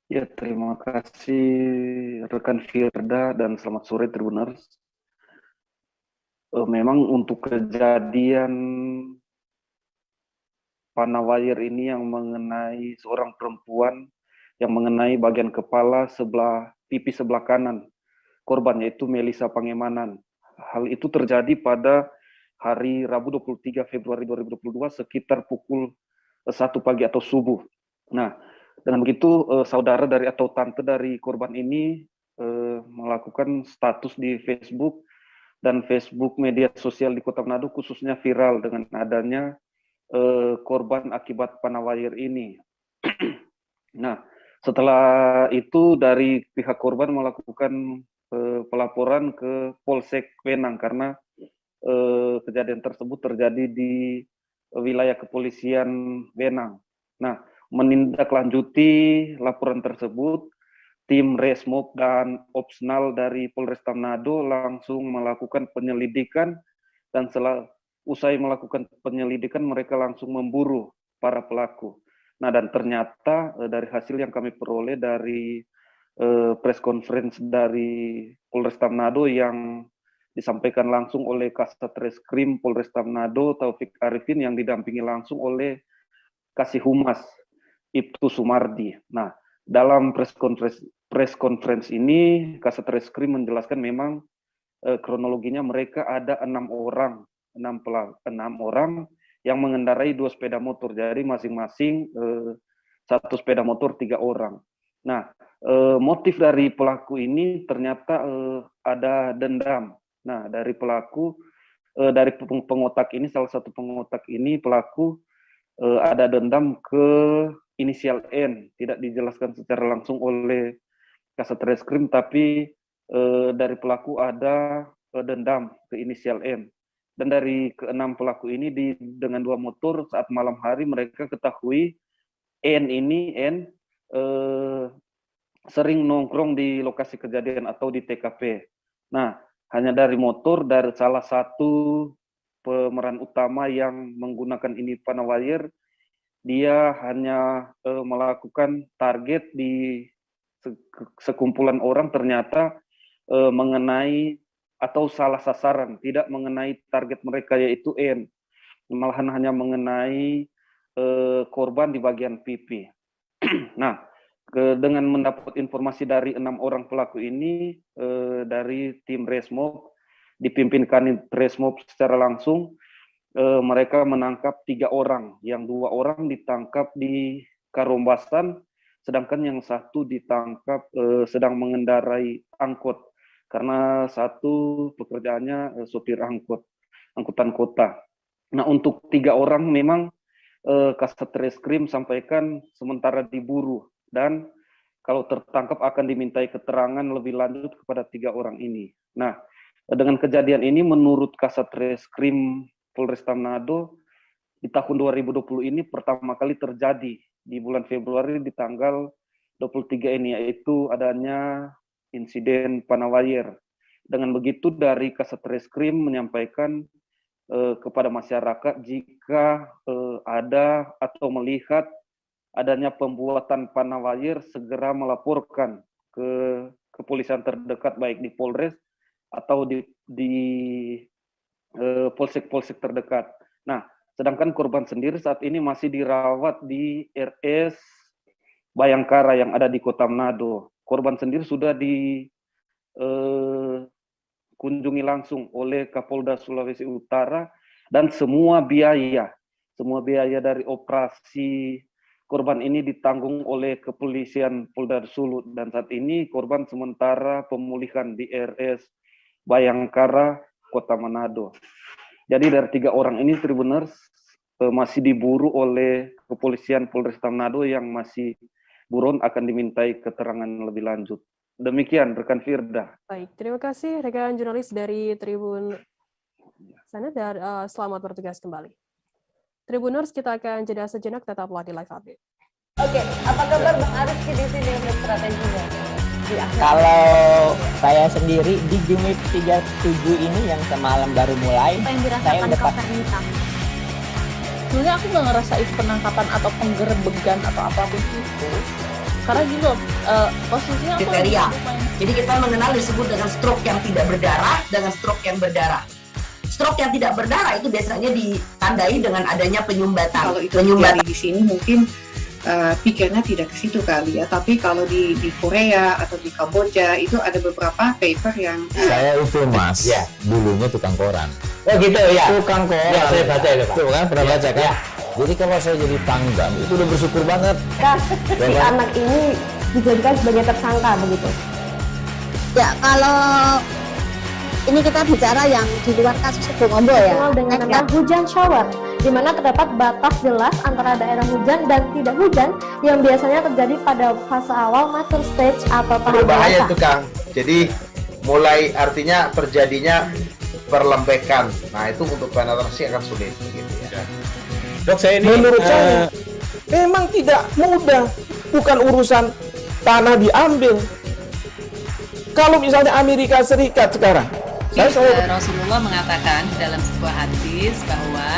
Ya, terima kasih rekan Firda dan selamat sore Tribuners. Memang untuk kejadian panah wayar ini yang mengenai seorang perempuan yang mengenai bagian kepala sebelah pipi sebelah kanan korban, yaitu Melisa Pangemanan. Hal itu terjadi pada hari Rabu 23 Februari 2022 sekitar pukul 1 pagi atau subuh. Nah, dengan begitu saudara dari atau tante dari korban ini melakukan status di Facebook dan Facebook media sosial di Kota Manado khususnya viral dengan adanya korban akibat panah wayar ini. Nah, setelah itu dari pihak korban melakukan pelaporan ke Polsek Wenang karena kejadian tersebut terjadi di wilayah Kepolisian Wenang. Nah, menindaklanjuti laporan tersebut, tim Resmob dan Opsnal dari Polresta Manado langsung melakukan penyelidikan dan usai melakukan penyelidikan mereka langsung memburu para pelaku. Nah, dan ternyata dari hasil yang kami peroleh dari press conference dari Polresta Manado yang disampaikan langsung oleh Kasat Reskrim Polresta Manado Taufik Arifin yang didampingi langsung oleh Kasih Humas Ibtu Sumardi. Nah, dalam press conference ini Kasat Reskrim menjelaskan memang kronologinya mereka ada 6 orang yang mengendarai 2 sepeda motor, jadi masing-masing 1 sepeda motor 3 orang. Nah, motif dari pelaku ini ternyata ada dendam. Nah, dari pelaku, dari pengotak ini, salah satu pengotak ini pelaku ada dendam ke inisial N, tidak dijelaskan secara langsung oleh Kasat Reskrim, tapi dari pelaku ada dendam ke inisial N. Dan dari ke-6 pelaku ini dengan 2 motor saat malam hari mereka ketahui N sering nongkrong di lokasi kejadian atau di TKP. Nah, hanya dari motor dari salah satu pemeran utama yang menggunakan ini panawire, dia hanya melakukan target di sekumpulan orang, ternyata mengenai atau salah sasaran, tidak mengenai target mereka yaitu N, malahan hanya mengenai korban di bagian pipi. Nah, dengan mendapat informasi dari 6 orang pelaku ini dari tim Resmob dipimpin Kanit Resmob secara langsung, mereka menangkap 3 orang, yang 2 orang ditangkap di Karombasan, sedangkan yang 1 ditangkap sedang mengendarai angkot karena 1 pekerjaannya sopir angkutan kota. Nah, untuk 3 orang memang Kasat Reskrim sampaikan sementara diburu dan kalau tertangkap akan dimintai keterangan lebih lanjut kepada 3 orang ini. Nah, dengan kejadian ini menurut Kasat Reskrim Polresta Manado di tahun 2020 ini pertama kali terjadi di bulan Februari di tanggal 23 ini, yaitu adanya insiden panawire. Dengan begitu dari Kasat Reskrim menyampaikan kepada masyarakat jika ada atau melihat adanya pembuatan panawire segera melaporkan ke kepolisian terdekat baik di Polres atau di polsek-polsek terdekat. Nah, sedangkan korban sendiri saat ini masih dirawat di RS Bayangkara yang ada di Kota Manado. Korban sendiri sudah dikunjungi langsung oleh Kapolda Sulawesi Utara dan semua biaya dari operasi korban ini ditanggung oleh kepolisian Polda Sulut, dan saat ini korban sementara pemulihan di RS Bayangkara Kota Manado. Jadi dari 3 orang ini Tribuners masih diburu oleh kepolisian Polresta Manado yang masih buron akan dimintai keterangan lebih lanjut. Demikian rekan Firda. Baik, terima kasih rekan jurnalis dari Tribun sana dan selamat bertugas kembali. Tribuners, kita akan jeda sejenak, tetaplah di live update. Oke, apa kabar Bang Ariski di sini untuk strateginya? Kalau saya sendiri di Jumit 37 ini yang semalam baru mulai, saya udah sebenarnya aku nggak ngerasa itu penangkapan atau penggerbegan atau apapun itu, karena gitu posisinya aku kriteria. Jadi kita mengenal disebut dengan stroke yang tidak berdarah dengan stroke yang berdarah. Stroke yang tidak berdarah itu biasanya ditandai dengan adanya penyumbatan. Kalau itu terjadi di sini mungkin pikirnya tidak ke situ kali ya, tapi kalau di Korea atau di Kamboja itu ada beberapa paper yang saya itu Mas, ya, dulunya tukang koran. Oh gitu ya. Tukang koran. Ya, saya baca ya, Pak. Tuh kan pernah baca kan? Ya. Jadi kalau saya jadi pangdam itu udah bersyukur banget. Si anak ini dijadikan sebagai tersangka begitu. Ya, kalau ini kita bicara yang di luar kasus Sebongombo ya. Dengan nama hujan shower, di mana terdapat batas jelas antara daerah hujan dan tidak hujan yang biasanya terjadi pada fase awal mature stage atau tahap bahaya dewasa. itu Kang. Jadi mulai artinya terjadinya perlembekan. Nah itu untuk penetrasi akan sulit. Gitu ya. Dok, saya ini menurut saya memang tidak mudah, bukan urusan tanah diambil. Kalau misalnya Amerika Serikat sekarang, Rasulullah mengatakan dalam sebuah hadis bahwa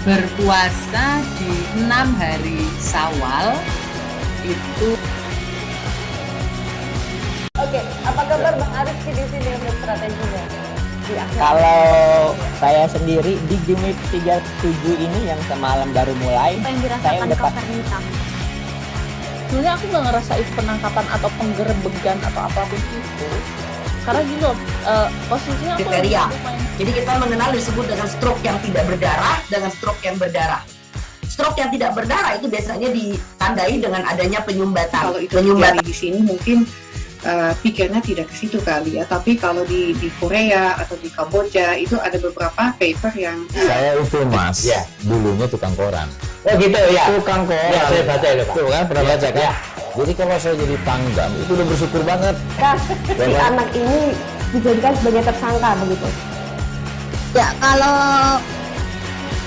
berpuasa di 6 hari Syawal itu. Oke, apa kabar Bang Aris di sini untuk strateginya? Kalau saya sendiri di Game Week 37 ini yang semalam baru mulai, saya udah sebenarnya aku nggak ngerasa itu penangkapan atau penggerebegan atau apapun itu, karena gini loh, posisinya aku kriteria. Jadi kita mengenal disebut dengan stroke yang tidak berdarah dengan stroke yang berdarah. Stroke yang tidak berdarah itu biasanya ditandai dengan adanya penyumbatan. Kalau itu terjadi di sini mungkin pikirnya tidak ke situ kali ya, tapi kalau di Korea atau di Kamboja itu ada beberapa paper yang saya itu Mas, ya, dulunya tukang koran. Oh gitu ya, Tukang koran. Ya, saya baca ya, Pak. Tuh kan, pernah baca kan? Ya. Jadi kalau saya jadi pangdam itu udah bersyukur banget. Si anak ini dijadikan sebagai tersangka begitu. Ya, kalau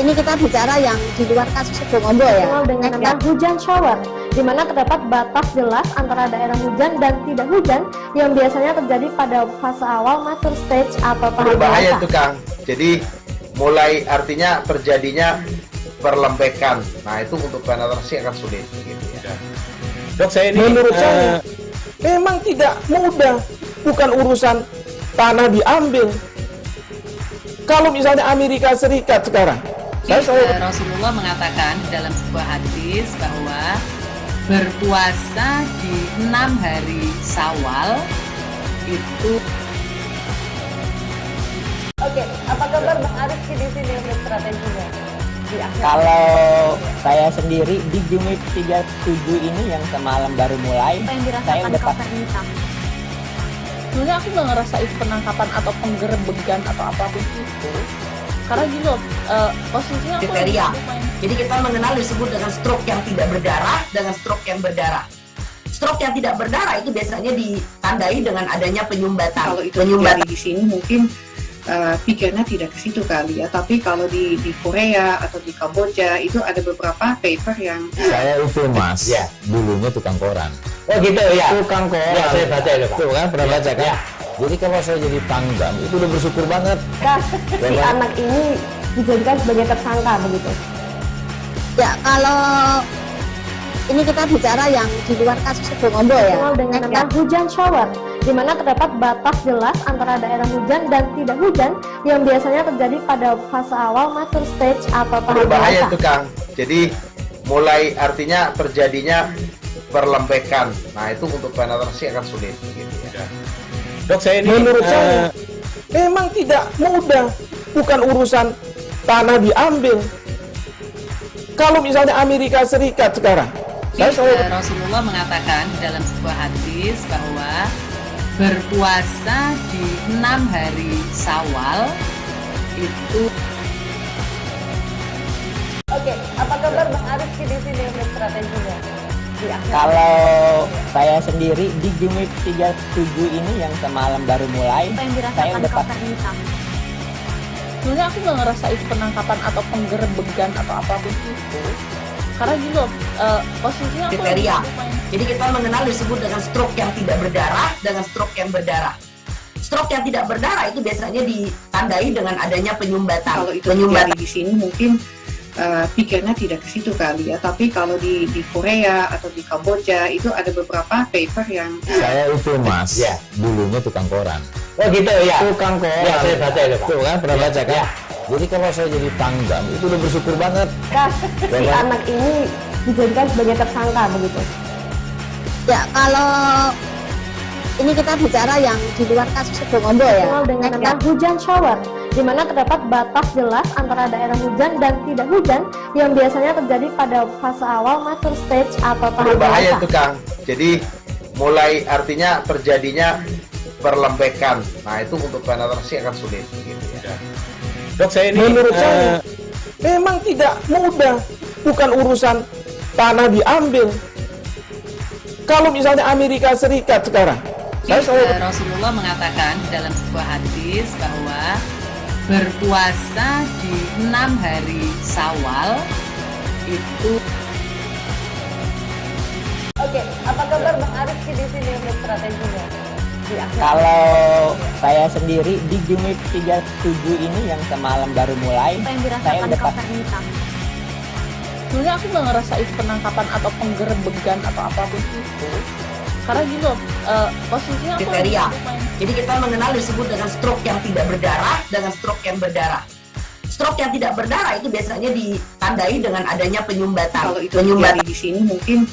ini kita bicara yang di luar kasus Bongombo ya. Dikenal dengan nama hujan shower, di mana terdapat batas jelas antara daerah hujan dan tidak hujan yang biasanya terjadi pada fase awal mature stage atau tahap Berbahaya dewasa. tuh Kang. Jadi mulai artinya terjadinya perlembekan. Nah itu untuk penetrasi akan sulit. Gitu ya. Dok, saya ini menurut saya memang tidak mudah, bukan urusan tanah diambil. Kalau misalnya Amerika Serikat sekarang, Rasulullah mengatakan dalam sebuah hadis bahwa berpuasa di 6 hari Syawal itu. Oke, apa kabar Bang Aris di sini untuk strateginya? Kalau saya sendiri di Game Week 37 ini yang semalam baru mulai, saya udah sebenarnya aku nggak ngerasa itu penangkapan atau penggerebegan atau apapun itu, karena gini loh, posisinya aku kriteria. Jadi kita mengenal disebut dengan stroke yang tidak berdarah dengan stroke yang berdarah. Stroke yang tidak berdarah itu biasanya ditandai dengan adanya penyumbatan. Kalau itu terjadi di sini mungkin pikirnya tidak ke situ kali ya, tapi kalau di Korea atau di Kamboja itu ada beberapa paper yang saya itu Mas, ya, dulunya tukang koran. Oh gitu ya, Tukang koran. Ya, saya baca ya, Pak. Tuh kan, pernah baca kan? Ya. Jadi kalau saya jadi pangdam itu udah bersyukur banget. Si anak ini dijadikan sebagai tersangka begitu. Ya, kalau ini kita bicara yang di luar kasus Bongombo ya. Dikenal dengan nama hujan shower, di mana terdapat batas jelas antara daerah hujan dan tidak hujan yang biasanya terjadi pada fase awal mature stage atau tahap Berbahaya dewasa. tuh Kang. Jadi mulai artinya terjadinya perlembekan. Nah itu untuk penetrasi akan sulit. Gitu ya. Dok, saya ini menurut saya memang tidak mudah, bukan urusan tanah diambil. Kalau misalnya Amerika Serikat sekarang, Rasulullah mengatakan dalam sebuah hadis bahwa berpuasa di 6 hari Syawal itu. Oke, apa kabar Bang Aris di sini untuk strateginya? Kalau saya sendiri di Game Week 37 ini yang semalam baru mulai, saya udah sebenarnya aku nggak ngerasa itu penangkapan atau penggerebegan atau apapun itu, karena gini loh, posisinya aku kriteria. Jadi kita mengenal disebut dengan stroke yang tidak berdarah dengan stroke yang berdarah. Stroke yang tidak berdarah itu biasanya ditandai dengan adanya penyumbatan. Kalau itu terjadi di sini mungkin pikirnya tidak ke situ kali ya, tapi kalau di Korea atau di Kamboja itu ada beberapa paper yang saya itu Mas, ya, dulunya tukang koran. Oh gitu ya, Tukang koran. Ya, saya baca ya, Pak. Tuh kan, pernah baca kan? Ya. Jadi kalau saya jadi pangdam itu udah bersyukur banget. Si anak ini dijadikan sebagai tersangka begitu. Ya, kalau ini kita bicara yang di luar kasus Bongombo ya. Dikenal dengan nama hujan shower, di mana terdapat batas jelas antara daerah hujan dan tidak hujan yang biasanya terjadi pada fase awal mature stage atau tahap Berbahaya dewasa. tuh Kang. Jadi mulai artinya terjadinya perlembekan. Nah itu untuk penetrasi akan sulit. Gitu ya. Dok, saya ini menurut saya memang tidak mudah, bukan urusan tanah diambil. Kalau misalnya Amerika Serikat sekarang, Rasulullah mengatakan dalam sebuah hadis bahwa berpuasa di 6 hari Syawal itu. Oke, apa kabar Bang Aris di sini untuk strateginya? Kalau saya sendiri di Game Week 37 ini yang semalam baru mulai, saya udah Sebenarnya aku nggak ngerasa itu penangkapan atau penggerebegan atau apapun itu. Karena gini loh, posisinya aku kriteria. Jadi kita mengenal disebut dengan stroke yang tidak berdarah dengan stroke yang berdarah. Stroke yang tidak berdarah itu biasanya ditandai dengan adanya penyumbatan. Kalau itu terjadi di sini mungkin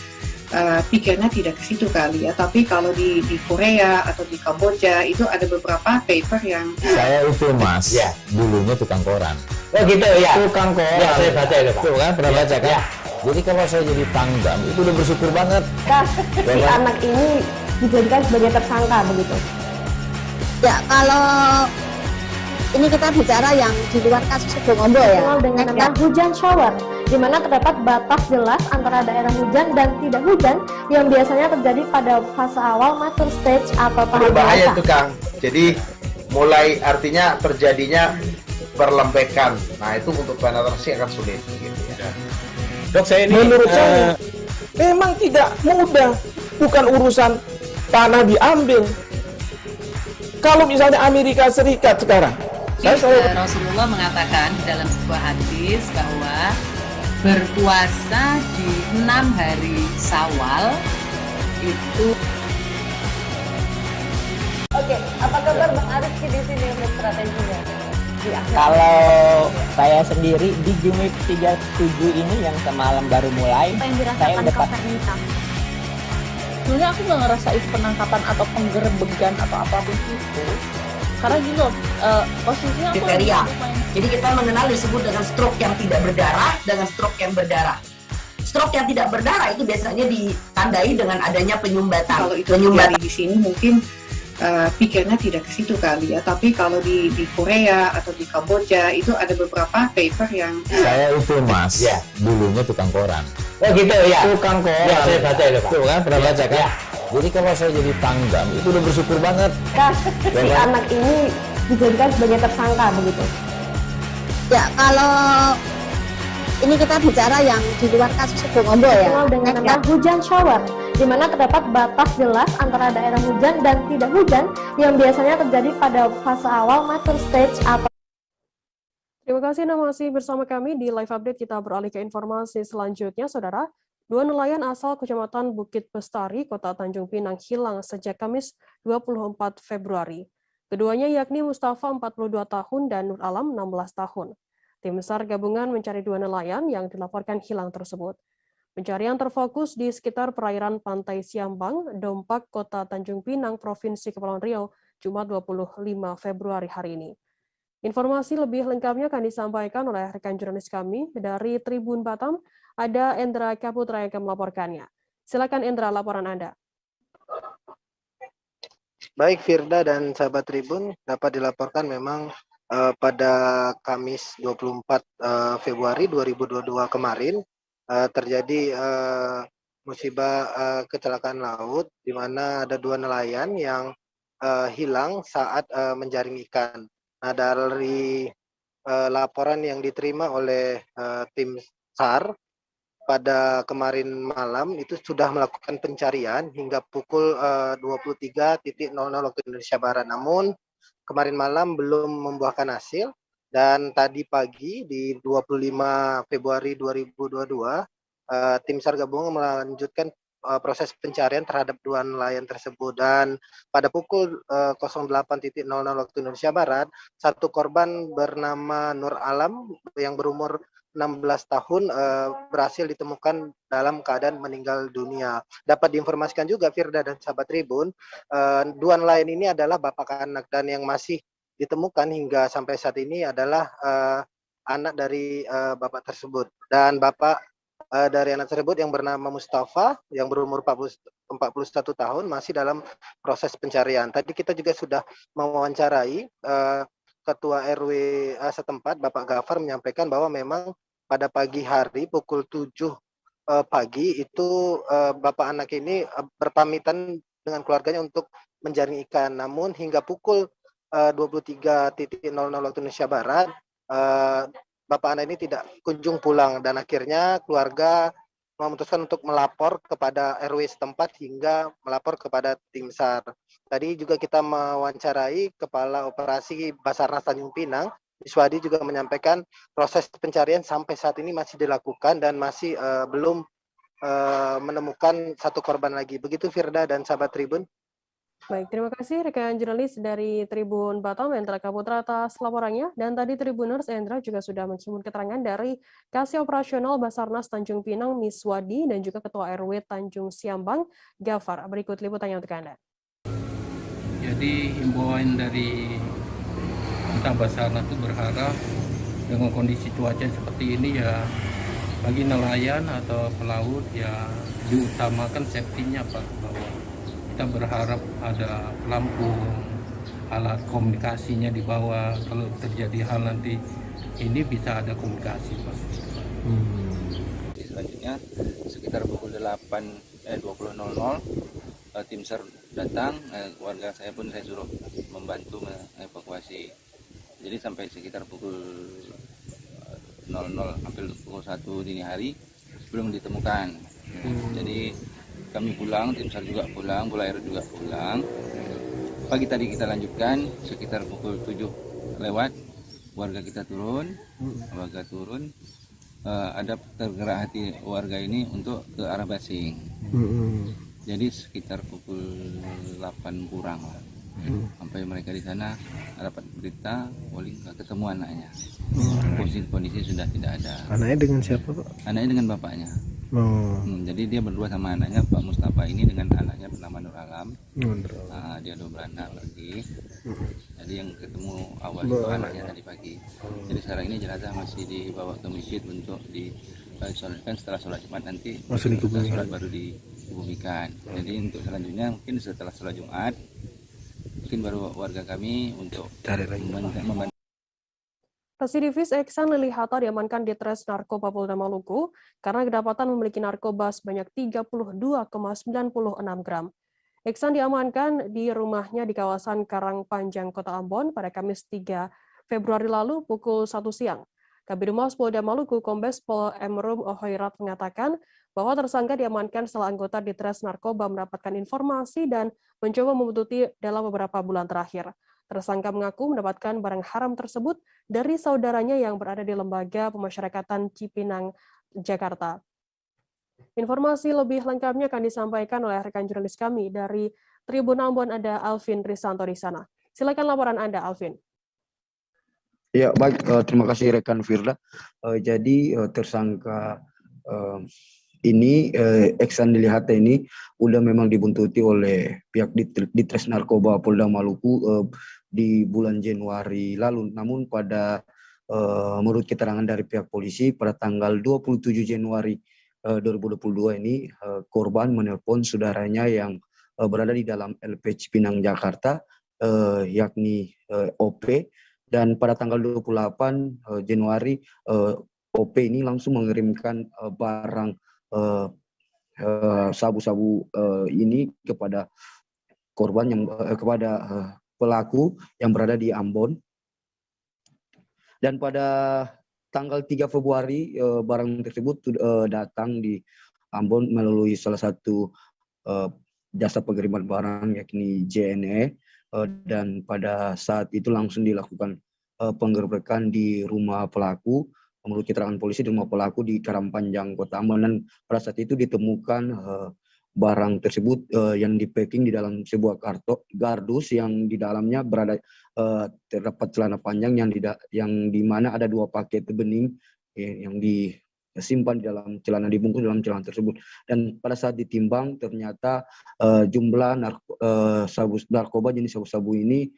pikirnya tidak ke situ kali ya. Tapi kalau di Korea atau di Kamboja itu ada beberapa paper yang Saya itu Mas, dulunya tukang koran. Oh gitu ya. Tukang koran. Ya, saya baca itu Pak. Tuh kan, pernah baca kan? Ya. Jadi kalau saya jadi Pangdam, itu udah bersyukur banget. Si anak ini dijadikan sebagai tersangka begitu. Ya, kalau ini kita bicara yang di luar kasus Sebongombo ya. Dikenal dengan nama hujan shower, di mana terdapat batas jelas antara daerah hujan dan tidak hujan yang biasanya terjadi pada fase awal mature stage atau tahap Berbahaya dewasa. itu Kang. Jadi mulai artinya terjadinya perlembekan. Nah itu untuk penetrasi akan sulit. Gitu ya. Dok, saya ini menurut saya memang tidak mudah, bukan urusan tanah diambil. Kalau misalnya Amerika Serikat sekarang, Rasulullah mengatakan dalam sebuah hadis bahwa berpuasa di 6 hari Syawal itu. Oke, apa kabar Bang Ariski di sini untuk strateginya? Kalau saya sendiri di Game Week 37 ini yang semalam baru mulai, Apa yang saya dirasakan udah Kak Fernita? Sebenarnya aku nggak ngerasa itu penangkapan atau penggerebegan atau apapun itu. Karena gini loh, posisinya aku kriteria. Jadi kita mengenal disebut dengan stroke yang tidak berdarah dengan stroke yang berdarah. Stroke yang tidak berdarah itu biasanya ditandai dengan adanya penyumbatan. Kalau itu terjadi di sini mungkin pikirnya tidak ke situ kali ya. Tapi kalau di Korea atau di Kamboja itu ada beberapa paper yang saya itu Mas, dulunya tukang koran. Oh gitu ya. Tukang koran. Ya, saya baca itu Pak. Tuh kan, pernah baca kan? Jadi kalau saya jadi Pangdam, itu udah bersyukur banget. Si anak ini dijadikan sebagai tersangka begitu. Ya, kalau ini kita bicara yang di luar kasus Sebongombo ya. Dikenal dengan nama hujan shower, di mana terdapat batas jelas antara daerah hujan dan tidak hujan yang biasanya terjadi pada fase awal mature stage atau. Terima kasih Anda masih bersama kami di live update. Kita beralih ke informasi selanjutnya, Saudara. Dua nelayan asal Kecamatan Bukit Bestari, Kota Tanjung Pinang hilang sejak Kamis 24 Februari. Keduanya yakni Mustafa 42 tahun dan Nur Alam 16 tahun. Tim SAR gabungan mencari dua nelayan yang dilaporkan hilang tersebut. Pencarian terfokus di sekitar perairan Pantai Siambang, Dompak, Kota Tanjung Pinang, Provinsi Kepulauan Riau, Jumat 25 Februari hari ini. Informasi lebih lengkapnya akan disampaikan oleh rekan jurnalis kami dari Tribun Batam, ada Endra Kaputra yang akan melaporkannya. Silakan Endra, laporan Anda. Baik Firda dan sahabat Tribun, dapat dilaporkan memang pada Kamis 24 Februari 2022 kemarin terjadi musibah kecelakaan laut di mana ada dua nelayan yang hilang saat menjaring ikan. Nah, dari laporan yang diterima oleh tim SAR pada kemarin malam itu sudah melakukan pencarian hingga pukul 23.00 waktu Indonesia Barat. Namun kemarin malam belum membuahkan hasil dan tadi pagi di 25 Februari 2022 tim SAR gabungan melanjutkan proses pencarian terhadap dua nelayan tersebut dan pada pukul 08.00 waktu Indonesia Barat satu korban bernama Nur Alam yang berumur 16 tahun berhasil ditemukan dalam keadaan meninggal dunia. Dapat diinformasikan juga Firda dan sahabat Tribun, dua nelayan ini adalah bapak anak dan yang masih ditemukan hingga sampai saat ini adalah anak dari bapak tersebut. Dan bapak dari anak tersebut yang bernama Mustafa yang berumur 41 tahun masih dalam proses pencarian. Tadi kita juga sudah mewawancarai Ketua RW setempat, Bapak Gafar, menyampaikan bahwa memang pada pagi hari pukul 7 pagi itu Bapak anak ini berpamitan dengan keluarganya untuk menjaring ikan. Namun hingga pukul 23.00 waktu Indonesia Barat, Bapak anak ini tidak kunjung pulang dan akhirnya keluarga memutuskan untuk melapor kepada RW setempat hingga melapor kepada tim SAR. Tadi juga kita mewawancarai Kepala Operasi Basarnas Tanjung Pinang, Miswadi juga menyampaikan proses pencarian sampai saat ini masih dilakukan dan masih belum menemukan satu korban lagi. Begitu Firda dan sahabat Tribun. Baik, terima kasih rekan jurnalis dari Tribun Batam, Endra Kaputra atas laporannya. Dan tadi Tribuners Endra juga sudah menyimpulkan keterangan dari Kasih Operasional Basarnas Tanjung Pinang, Miswadi, dan juga Ketua RW Tanjung Siambang, Gafar. Berikut liputannya untuk Anda. Jadi himbauan dari kita Basarnas itu berharap dengan kondisi cuaca seperti ini ya, bagi nelayan atau pelaut ya diutamakan safety-nya Pak, bahwa kita berharap ada pelampung, alat komunikasinya di bawah, kalau terjadi hal nanti ini bisa ada komunikasi Pak. Selanjutnya sekitar pukul 20.00 tim SAR datang, warga saya pun saya suruh membantu mengevakuasi. Jadi sampai sekitar pukul 00 hampir pukul 1 dini hari belum ditemukan. Jadi kami pulang, tim SAR juga pulang, bola air juga pulang. Pagi tadi kita lanjutkan sekitar pukul 7 lewat, warga kita turun, ada tergerak hati warga ini untuk ke arah Basing. Jadi sekitar pukul 8 kurang lah. Sampai mereka di sana dapat berita, Woli nggak ketemu anaknya. Kondisi sudah tidak ada. Anaknya dengan siapa Pak? Anaknya dengan bapaknya. Jadi dia berdua sama anaknya, Pak Mustafa ini dengan anaknya bernama Nur Alam. Dia 2 beranak lagi. Jadi yang ketemu awal itu anaknya tadi pagi. Jadi sekarang ini jenazah masih dibawa ke masjid untuk disolatkan. Setelah sholat Jumat nanti setelah sholat baru dikubumikan. Jadi untuk selanjutnya mungkin setelah sholat Jumat mungkin baru warga kami untuk membantu. Residivis Eksan Lili Hatta diamankan di Tres Narkoba Polda Maluku karena kedapatan memiliki narkoba sebanyak 32,96 gram. Eksan diamankan di rumahnya di kawasan Karangpanjang, Kota Ambon pada Kamis 3 Februari lalu pukul 1 siang. Kabid Humas Polda Maluku Kombes Pol Emrum Ohoirat mengatakan bahwa tersangka diamankan setelah anggota di Tres Narkoba mendapatkan informasi dan mencoba membuntuti dalam beberapa bulan terakhir. Tersangka mengaku mendapatkan barang haram tersebut dari saudaranya yang berada di Lembaga Pemasyarakatan Cipinang, Jakarta. Informasi lebih lengkapnya akan disampaikan oleh rekan jurnalis kami dari Tribun Ambon, ada Alvin Risanto di sana. Silakan laporan Anda, Alvin. Ya, baik. Terima kasih rekan Firda. Jadi tersangka ini Eksan Lili Hatta ini udah memang dibuntuti oleh pihak Ditres Narkoba Polda Maluku di bulan Januari lalu. Namun pada menurut keterangan dari pihak polisi pada tanggal 27 Januari 2022 ini korban menelpon saudaranya yang berada di dalam LP Cipinang Jakarta yakni OP, dan pada tanggal 28 Januari OP ini langsung mengirimkan barang sabu-sabu ini kepada korban yang kepada pelaku yang berada di Ambon. Dan pada tanggal 3 Februari barang tersebut datang di Ambon melalui salah satu jasa pengiriman barang yakni JNE, dan pada saat itu langsung dilakukan penggerbekan di rumah pelaku. Menurut keterangan polisi di rumah pelaku di Karangpanjang, Kota Ambon, dan pada saat itu ditemukan barang tersebut yang di-packing di dalam sebuah kardus yang di dalamnya terdapat celana panjang yang di mana ada 2 paket bening yang disimpan di dalam celana, dibungkus dalam celana tersebut. Dan pada saat ditimbang ternyata jumlah narkoba jenis sabu-sabu ini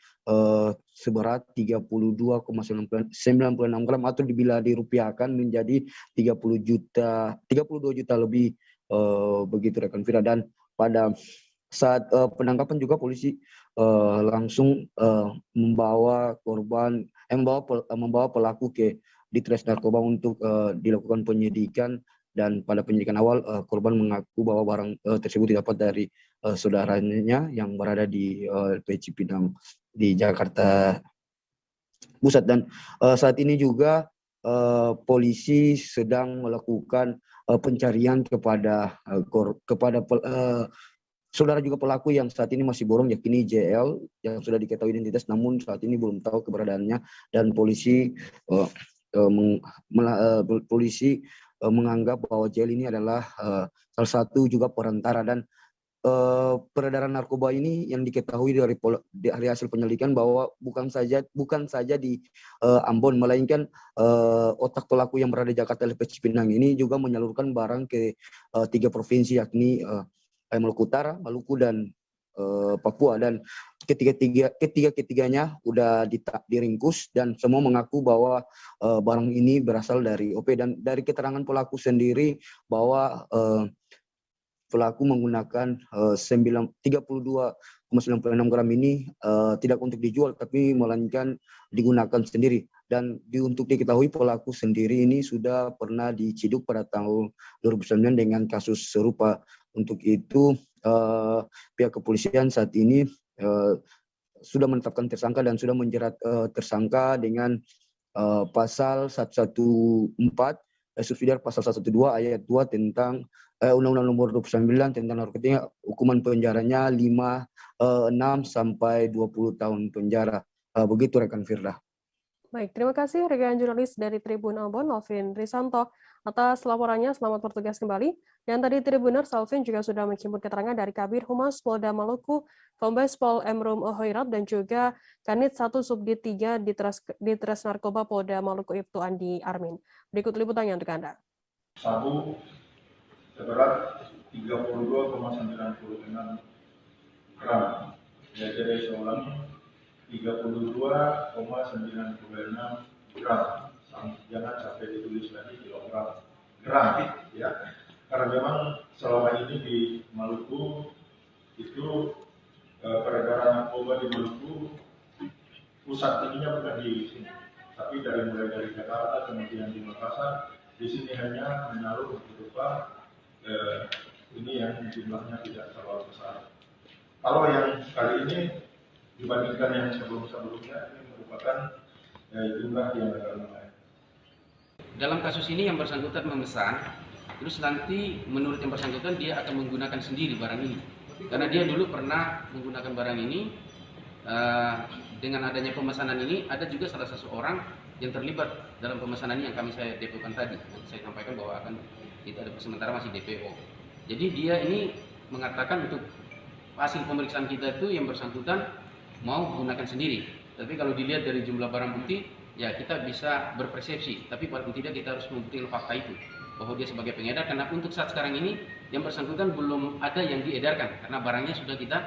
seberat 32,96 gram atau bila dirupiahkan menjadi 32 juta lebih, begitu rekan Fira. Dan pada saat penangkapan juga polisi langsung membawa pelaku ke Ditres Narkoba untuk dilakukan penyidikan. Dan pada penyidikan awal korban mengaku bahwa barang tersebut didapat dari saudaranya yang berada di LP Cipinang di Jakarta Pusat. Dan saat ini juga polisi sedang melakukan pencarian kepada saudara juga pelaku yang saat ini masih buron yakni JL yang sudah diketahui identitas namun saat ini belum tahu keberadaannya, dan polisi menganggap bahwa JL ini adalah salah satu juga perantara, dan peredaran narkoba ini yang diketahui dari hasil penyelidikan bahwa bukan saja di Ambon, melainkan otak pelaku yang berada di Jakarta LP Cipinang ini juga menyalurkan barang ke 3 provinsi yakni Maluku Utara, Maluku, dan Papua, dan ketiganya udah diringkus dan semua mengaku bahwa barang ini berasal dari OP, dan dari keterangan pelaku sendiri bahwa pelaku menggunakan 32,96 gram ini tidak untuk dijual tapi melainkan digunakan sendiri, dan untuk diketahui pelaku sendiri ini sudah pernah diciduk pada tahun 2009 dengan kasus serupa. Untuk itu pihak kepolisian saat ini sudah menetapkan tersangka dan sudah menjerat tersangka dengan pasal 114 subsidiar pasal 112 ayat 2 tentang Undang-Undang Nomor 29 tentang narkotika, hukuman penjaranya 6 sampai 20 tahun penjara. Begitu rekan Firda. Baik, terima kasih rekan jurnalis dari Tribun Ambon, Alvin Risanto, atas laporannya. Selamat bertugas kembali. Dan tadi Tribuners, Alvin juga sudah menghimpun keterangan dari Kabir Humas Polda Maluku, Kombes Pol Emrum Ohoirab, dan juga Kanit 1 Subdit 3 Ditres Narkoba Polda Maluku Ibtu Andi Armin. Berikut liputannya untuk Anda. Sabu seberat 32,96 gram. Ya, jadi saya ulangi 32,96 gram. Jangan sampai ditulis lagi kilogram, gram ya. Karena memang selama ini di Maluku itu peredaran narkoba di Maluku pusat ininya bukan di sini, tapi mulai dari Jakarta kemudian di Makassar. Di sini hanya menyalur berupa ini yang jumlahnya tidak terlalu besar. Kalau yang kali ini dibandingkan yang sebelum-sebelumnya, ini merupakan jumlah yang agak lumayan. Dalam kasus ini yang bersangkutan memesan, terus nanti menurut yang bersangkutan dia akan menggunakan sendiri barang ini. Karena dia dulu pernah menggunakan barang ini, dengan adanya pemesanan ini, ada juga salah satu orang yang terlibat dalam pemesanan ini yang saya depokan tadi. Saya sampaikan bahwa akan kita ada sementara masih DPO. Jadi dia ini mengatakan untuk hasil pemeriksaan kita itu yang bersangkutan mau gunakan sendiri. Tapi kalau dilihat dari jumlah barang bukti, ya kita bisa berpersepsi. Tapi paling tidak kita harus membuktikan fakta itu, bahwa dia sebagai pengedar. Karena untuk saat sekarang ini yang bersangkutan belum ada yang diedarkan, karena barangnya sudah kita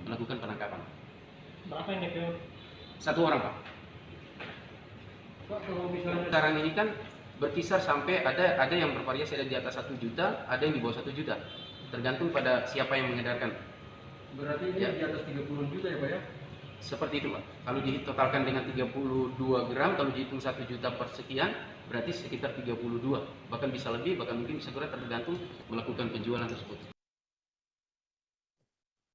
melakukan penangkapan. Berapa ini DPO? 1 orang, Pak. Pak, kalau misalnya sekarang ini kan berkisar sampai ada yang bervariasi, ada di atas 1 juta, ada yang di bawah 1 juta. Tergantung pada siapa yang mengedarkan. Berarti ini ya, di atas 30 juta ya Pak ya? Seperti itu Pak. Kalau ditotalkan dengan 32 gram, kalau dihitung 1 juta per sekian, berarti sekitar 32. Bahkan bisa lebih, bahkan mungkin bisa kurang, tergantung melakukan penjualan tersebut.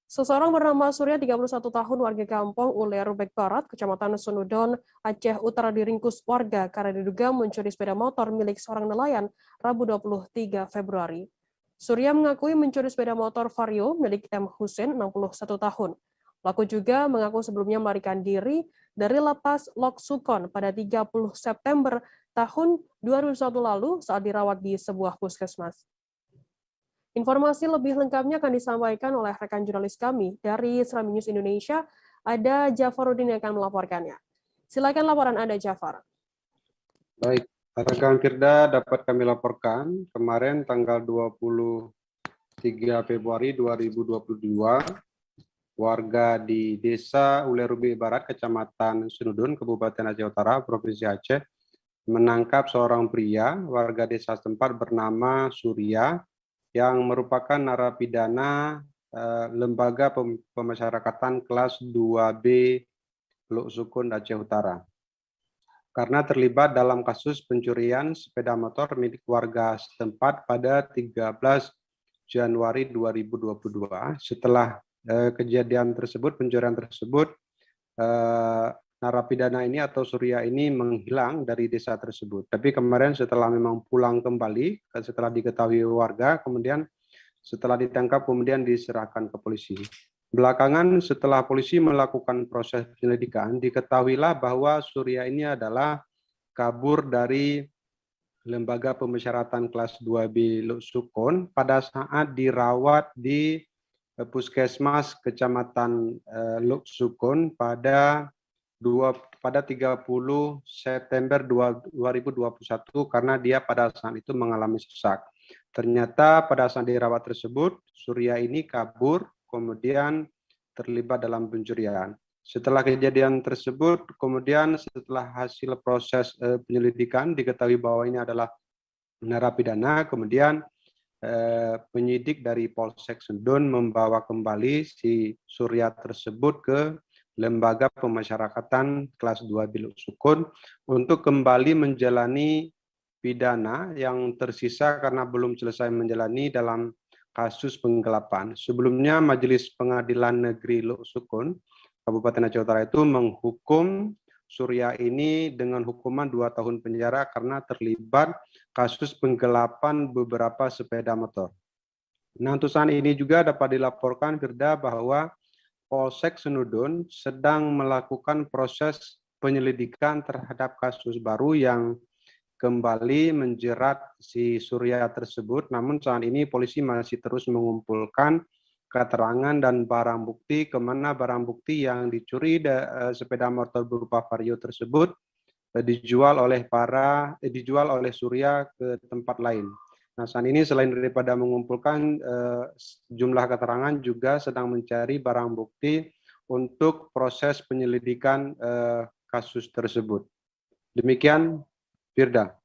Seseorang bernama Surya, 31 tahun, warga kampung Uler Rubek Barat, Kecamatan Sunudon, Aceh Utara diringkus warga karena diduga mencuri sepeda motor milik seorang nelayan Rabu 23 Februari. Surya mengakui mencuri sepeda motor Vario milik M. Hussein, 61 tahun. Pelaku juga mengaku sebelumnya melarikan diri dari lapas Lok Sukon pada 30 September tahun 2001 lalu saat dirawat di sebuah puskesmas. Informasi lebih lengkapnya akan disampaikan oleh rekan jurnalis kami dari Serambi News Indonesia, ada Jafarudin yang akan melaporkannya. Silakan laporan Anda, Jafar. Baik, rekan Firda, dapat kami laporkan kemarin tanggal 23 Februari 2022, warga di Desa Ulerube Barat, Kecamatan Sunudun, Kabupaten Aceh Utara, Provinsi Aceh, menangkap seorang pria warga desa setempat bernama Surya yang merupakan narapidana Lembaga Pemasyarakatan kelas 2B Lok Sukun Aceh Utara. Karena terlibat dalam kasus pencurian sepeda motor milik warga setempat pada 13 Januari 2022. Setelah kejadian tersebut, pencurian tersebut, narapidana ini atau Surya ini menghilang dari desa tersebut. Tapi kemarin setelah memang pulang kembali, setelah diketahui warga, kemudian Setelah ditangkap kemudian diserahkan ke polisi. Belakangan setelah polisi melakukan proses penyelidikan, diketahuilah bahwa Surya ini adalah kabur dari Lembaga Pemasyarakatan kelas 2B Luk Sukun pada saat dirawat di Puskesmas Kecamatan Luk Sukun pada 30 September 2021 karena dia pada saat itu mengalami sesak. Ternyata pada saat dirawat tersebut, Surya ini kabur, kemudian terlibat dalam pencurian. Setelah kejadian tersebut, kemudian setelah hasil proses penyelidikan diketahui bahwa ini adalah narapidana, kemudian penyidik dari Polsek Sendun membawa kembali si Surya tersebut ke Lembaga Pemasyarakatan kelas 2 Biluk Sukun untuk kembali menjalani pidana yang tersisa karena belum selesai menjalani dalam kasus penggelapan. Sebelumnya Majelis Pengadilan Negeri Luk Sukun Kabupaten Aceh Utara itu menghukum Surya ini dengan hukuman 2 tahun penjara karena terlibat kasus penggelapan beberapa sepeda motor. Nah, untuk saat ini juga dapat dilaporkan Firda bahwa Polsek Senudun sedang melakukan proses penyelidikan terhadap kasus baru yang kembali menjerat si Surya tersebut. Namun saat ini polisi masih terus mengumpulkan keterangan dan barang bukti kemana barang bukti yang dicuri sepeda motor berupa Vario tersebut dijual oleh Surya ke tempat lain. Nah, saat ini selain daripada mengumpulkan jumlah keterangan juga sedang mencari barang bukti untuk proses penyelidikan kasus tersebut. Demikian, Firda.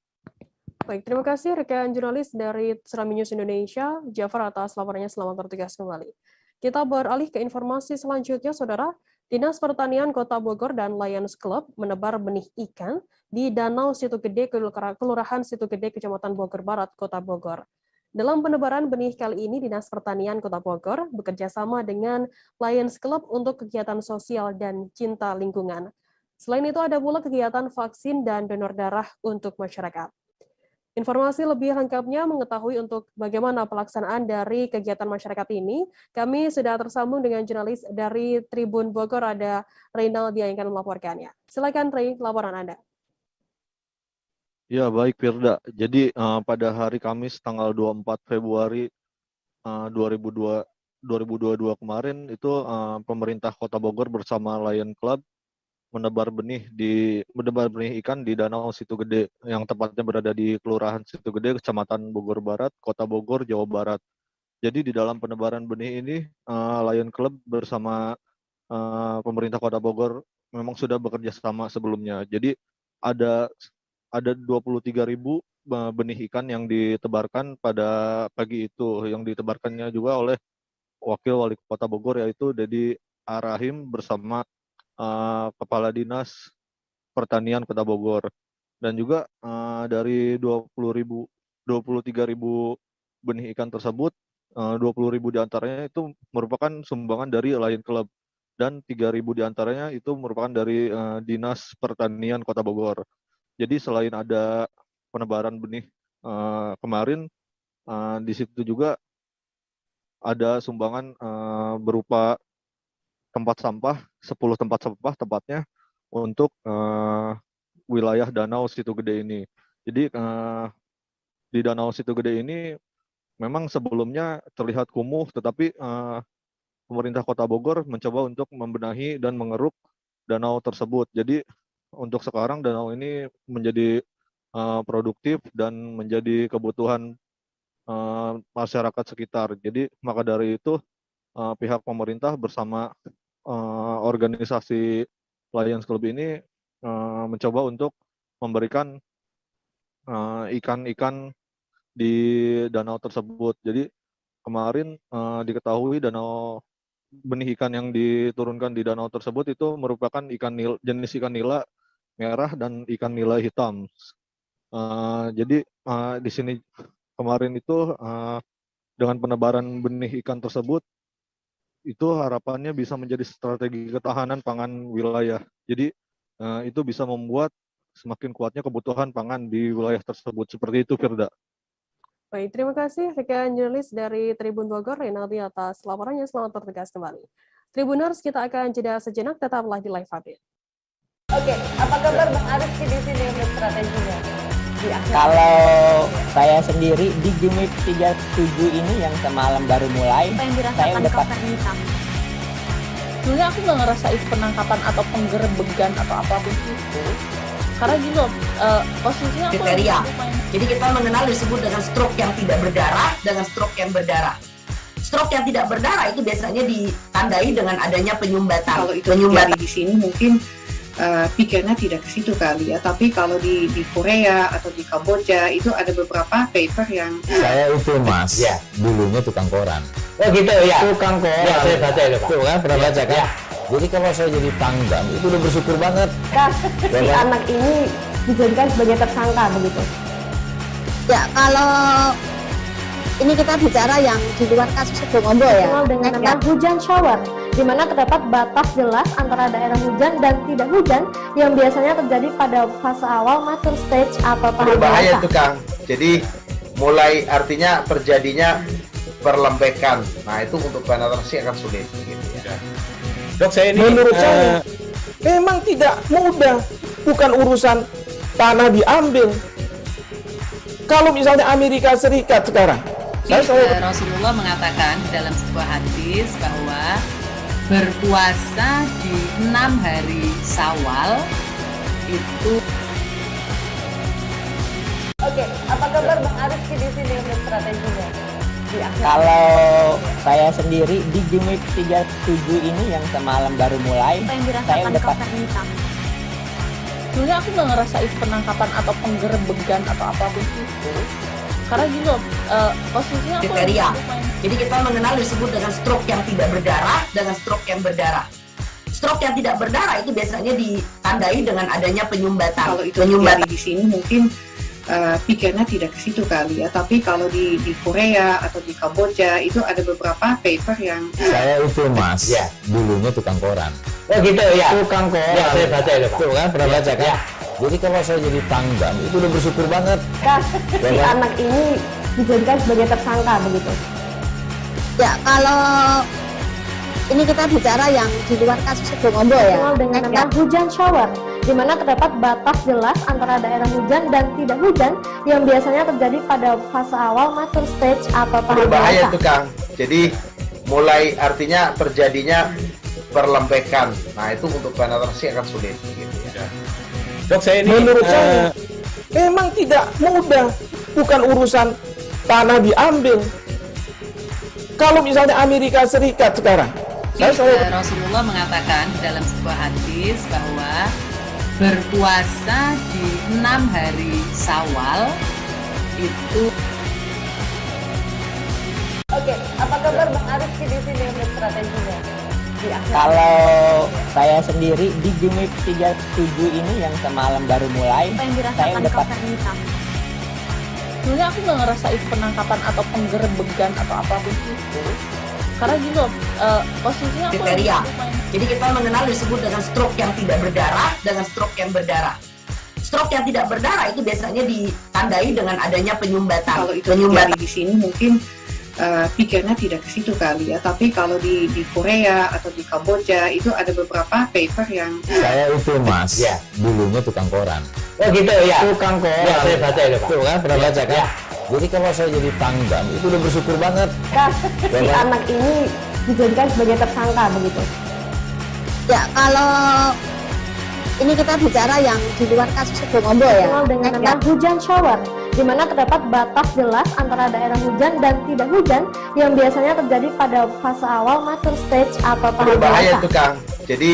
Baik, terima kasih rekan jurnalis dari Serambi News Indonesia, Jafar atas laporannya. Selamat bertugas kembali. Kita beralih ke informasi selanjutnya, Saudara. Dinas Pertanian Kota Bogor dan Lions Club menebar benih ikan di Danau Situ Gede, Kelurahan Situ Gede, Kecamatan Bogor Barat, Kota Bogor. Dalam penebaran benih kali ini, Dinas Pertanian Kota Bogor bekerja sama dengan Lions Club untuk kegiatan sosial dan cinta lingkungan. Selain itu, ada pula kegiatan vaksin dan donor darah untuk masyarakat. Informasi lebih lengkapnya mengetahui untuk bagaimana pelaksanaan dari kegiatan masyarakat ini, kami sudah tersambung dengan jurnalis dari Tribun Bogor, ada Reynaldi yang akan melaporkannya. Silakan Rey, laporan Anda. Ya, baik Firda. Jadi pada hari Kamis tanggal 24 Februari 2022 kemarin itu pemerintah Kota Bogor bersama Lion Club menebar benih ikan di Danau Situ Gede yang tepatnya berada di Kelurahan Situ Gede, Kecamatan Bogor Barat, Kota Bogor, Jawa Barat. Jadi di dalam penebaran benih ini Lion Club bersama pemerintah Kota Bogor memang sudah bekerja sama sebelumnya. Jadi ada 23.000 benih ikan yang ditebarkan pada pagi itu, yang ditebarkannya juga oleh Wakil Wali Kota Bogor yaitu Dedi Arahim bersama Kepala Dinas Pertanian Kota Bogor. Dan juga dari 23.000 benih ikan tersebut, 20.000 diantaranya itu merupakan sumbangan dari Lion Club dan 3.000 diantaranya itu merupakan dari Dinas Pertanian Kota Bogor. Jadi selain ada penebaran benih kemarin, di situ juga ada sumbangan berupa tempat sampah, 10 tempat sampah tepatnya untuk wilayah Danau Situ Gede ini. Jadi di Danau Situ Gede ini memang sebelumnya terlihat kumuh, tetapi pemerintah Kota Bogor mencoba untuk membenahi dan mengeruk danau tersebut. Jadi untuk sekarang danau ini menjadi produktif dan menjadi kebutuhan masyarakat sekitar. Jadi maka dari itu pihak pemerintah bersama organisasi Lions Club ini mencoba untuk memberikan ikan-ikan di danau tersebut. Jadi kemarin diketahui benih ikan yang diturunkan di danau tersebut itu merupakan jenis ikan nila merah dan ikan nila hitam. Jadi di sini kemarin itu dengan penebaran benih ikan tersebut itu harapannya bisa menjadi strategi ketahanan pangan wilayah. Jadi itu bisa membuat semakin kuatnya kebutuhan pangan di wilayah tersebut. Seperti itu, Firda. Baik, terima kasih rekan jurnalis dari Tribun Bogor, Renaldi atas laporannya. Selamat bertugas kembali. Tribuners, kita akan jeda sejenak, tetaplah di live update. Oke, apa kabar Bang Ariski di sini untuk strateginya? Kalau saya sendiri di Game Week 37 ini yang semalam baru mulai, saya udah pasti. Sebenarnya aku nggak ngerasa itu penangkapan atau penggerebegan atau apapun itu. Karena gini loh, posisinya aku kriteria. Jadi kita mengenal disebut dengan stroke yang tidak berdarah dengan stroke yang berdarah. Stroke yang tidak berdarah itu biasanya ditandai dengan adanya penyumbatan. Kalau itu terjadi di sini mungkin pikirnya tidak ke situ kali ya. Tapi kalau di Korea atau di Kamboja itu ada beberapa paper yang saya itu mas, ya dulunya tukang koran. Oh gitu ya. Tukang koran. Ya, saya baca itu Pak. Tuh kan pernah baca kan? Ya. Jadi kalau saya jadi pangdam itu udah bersyukur banget. Si anak ini dijadikan sebagai tersangka begitu. Ya, kalau ini kita bicara yang di luar kasus Sebong Ombo ya. Dengan nama hujan shower, di mana terdapat batas jelas antara daerah hujan dan tidak hujan yang biasanya terjadi pada fase awal mature stage atau tahap berbahaya dewasa. itu Kang. Jadi mulai artinya terjadinya perlembekan. Nah itu untuk penetrasi akan sulit. Gitu ya. Dok, saya ini menurut saya memang tidak mudah, bukan urusan tanah diambil. Kalau misalnya Amerika Serikat sekarang, Rasulullah mengatakan dalam sebuah hadis bahwa berpuasa di 6 hari Syawal itu. Oke, apa kabar Bang Ariski di sini untuk strateginya? Kalau saya sendiri di Game Week 37 ini yang semalam baru mulai, saya udah pasti. Sebenarnya aku nggak ngerasa itu penangkapan atau penggerebegan atau apapun itu. Karena gini loh, posisinya aku kriteria. Jadi kita mengenal disebut dengan stroke yang tidak berdarah dengan stroke yang berdarah. Stroke yang tidak berdarah itu biasanya ditandai dengan adanya penyumbatan. Kalau itu terjadi di sini mungkin pikirnya tidak ke situ kali ya. Tapi kalau di Korea atau di Kamboja itu ada beberapa paper yang saya itu mas, ya dulunya tukang koran. Oh gitu ya. Tukang koran. Ya, saya baca itu Pak. Tuh kan pernah baca kan? Ya. Jadi kalau saya jadi pangdam itu udah bersyukur banget. Si anak ini dijadikan sebagai tersangka begitu. Ya, kalau ini kita bicara yang di luar kasus Sebong Ombo ya. Dengan nama hujan shower, di mana terdapat batas jelas antara daerah hujan dan tidak hujan yang biasanya terjadi pada fase awal mature stage atau tahap berbahaya dewasa. itu Kang. Jadi mulai artinya terjadinya perlembekan. Nah itu untuk penetrasi akan sulit. Gitu ya. Dok, saya ini menurut saya memang tidak mudah, bukan urusan tanah diambil. Kalau misalnya Amerika Serikat sekarang, Rasulullah mengatakan dalam sebuah hadis bahwa berpuasa di 6 hari Syawal itu. Oke, apa kabar Bang Ariski di sini untuk strateginya? Kalau saya sendiri di Game Week 37 ini yang semalam baru mulai, saya udah pasti. Sebenarnya aku nggak ngerasa itu penangkapan atau penggerebegan atau apapun itu. Karena gini loh, posisinya aku kriteria. Jadi kita mengenal disebut dengan stroke yang tidak berdarah dengan stroke yang berdarah. Stroke yang tidak berdarah itu biasanya ditandai dengan adanya penyumbatan. Kalau itu terjadi di sini mungkin pikirnya tidak ke situ kali ya. Tapi kalau di Korea atau di Kamboja itu ada beberapa paper yang saya itu mas, ya dulunya tukang koran. Oh gitu ya. Tukang koran. Ya, saya baca itu Pak. Tuh kan pernah baca kan? Ya. Jadi kalau saya jadi pangdam itu udah bersyukur banget. Si anak ini dijadikan sebagai tersangka begitu. Ya, kalau ini kita bicara yang di luar kasus Sebong Ombo ya. Dengan nama hujan shower, di mana terdapat batas jelas antara daerah hujan dan tidak hujan yang biasanya terjadi pada fase awal mature stage atau tahap berbahaya dewasa. itu Kang. Jadi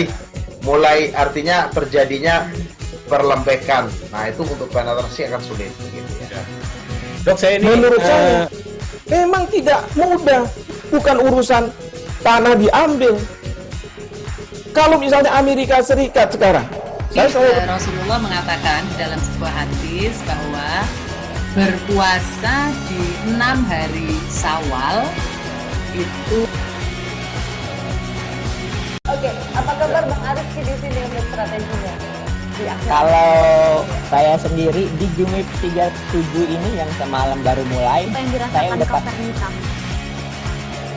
mulai artinya terjadinya perlembekan. Nah itu untuk penetrasi akan sulit. Gitu ya. Dok, saya ini menurut saya memang tidak mudah, bukan urusan tanah diambil. Kalau misalnya Amerika Serikat sekarang, Rasulullah mengatakan dalam sebuah hadis bahwa berpuasa di 6 hari Syawal itu. Oke, apa kabar Bang Ariski di sini untuk strateginya? Kalau saya sendiri di Jumip 37 ini yang semalam baru mulai, saya udah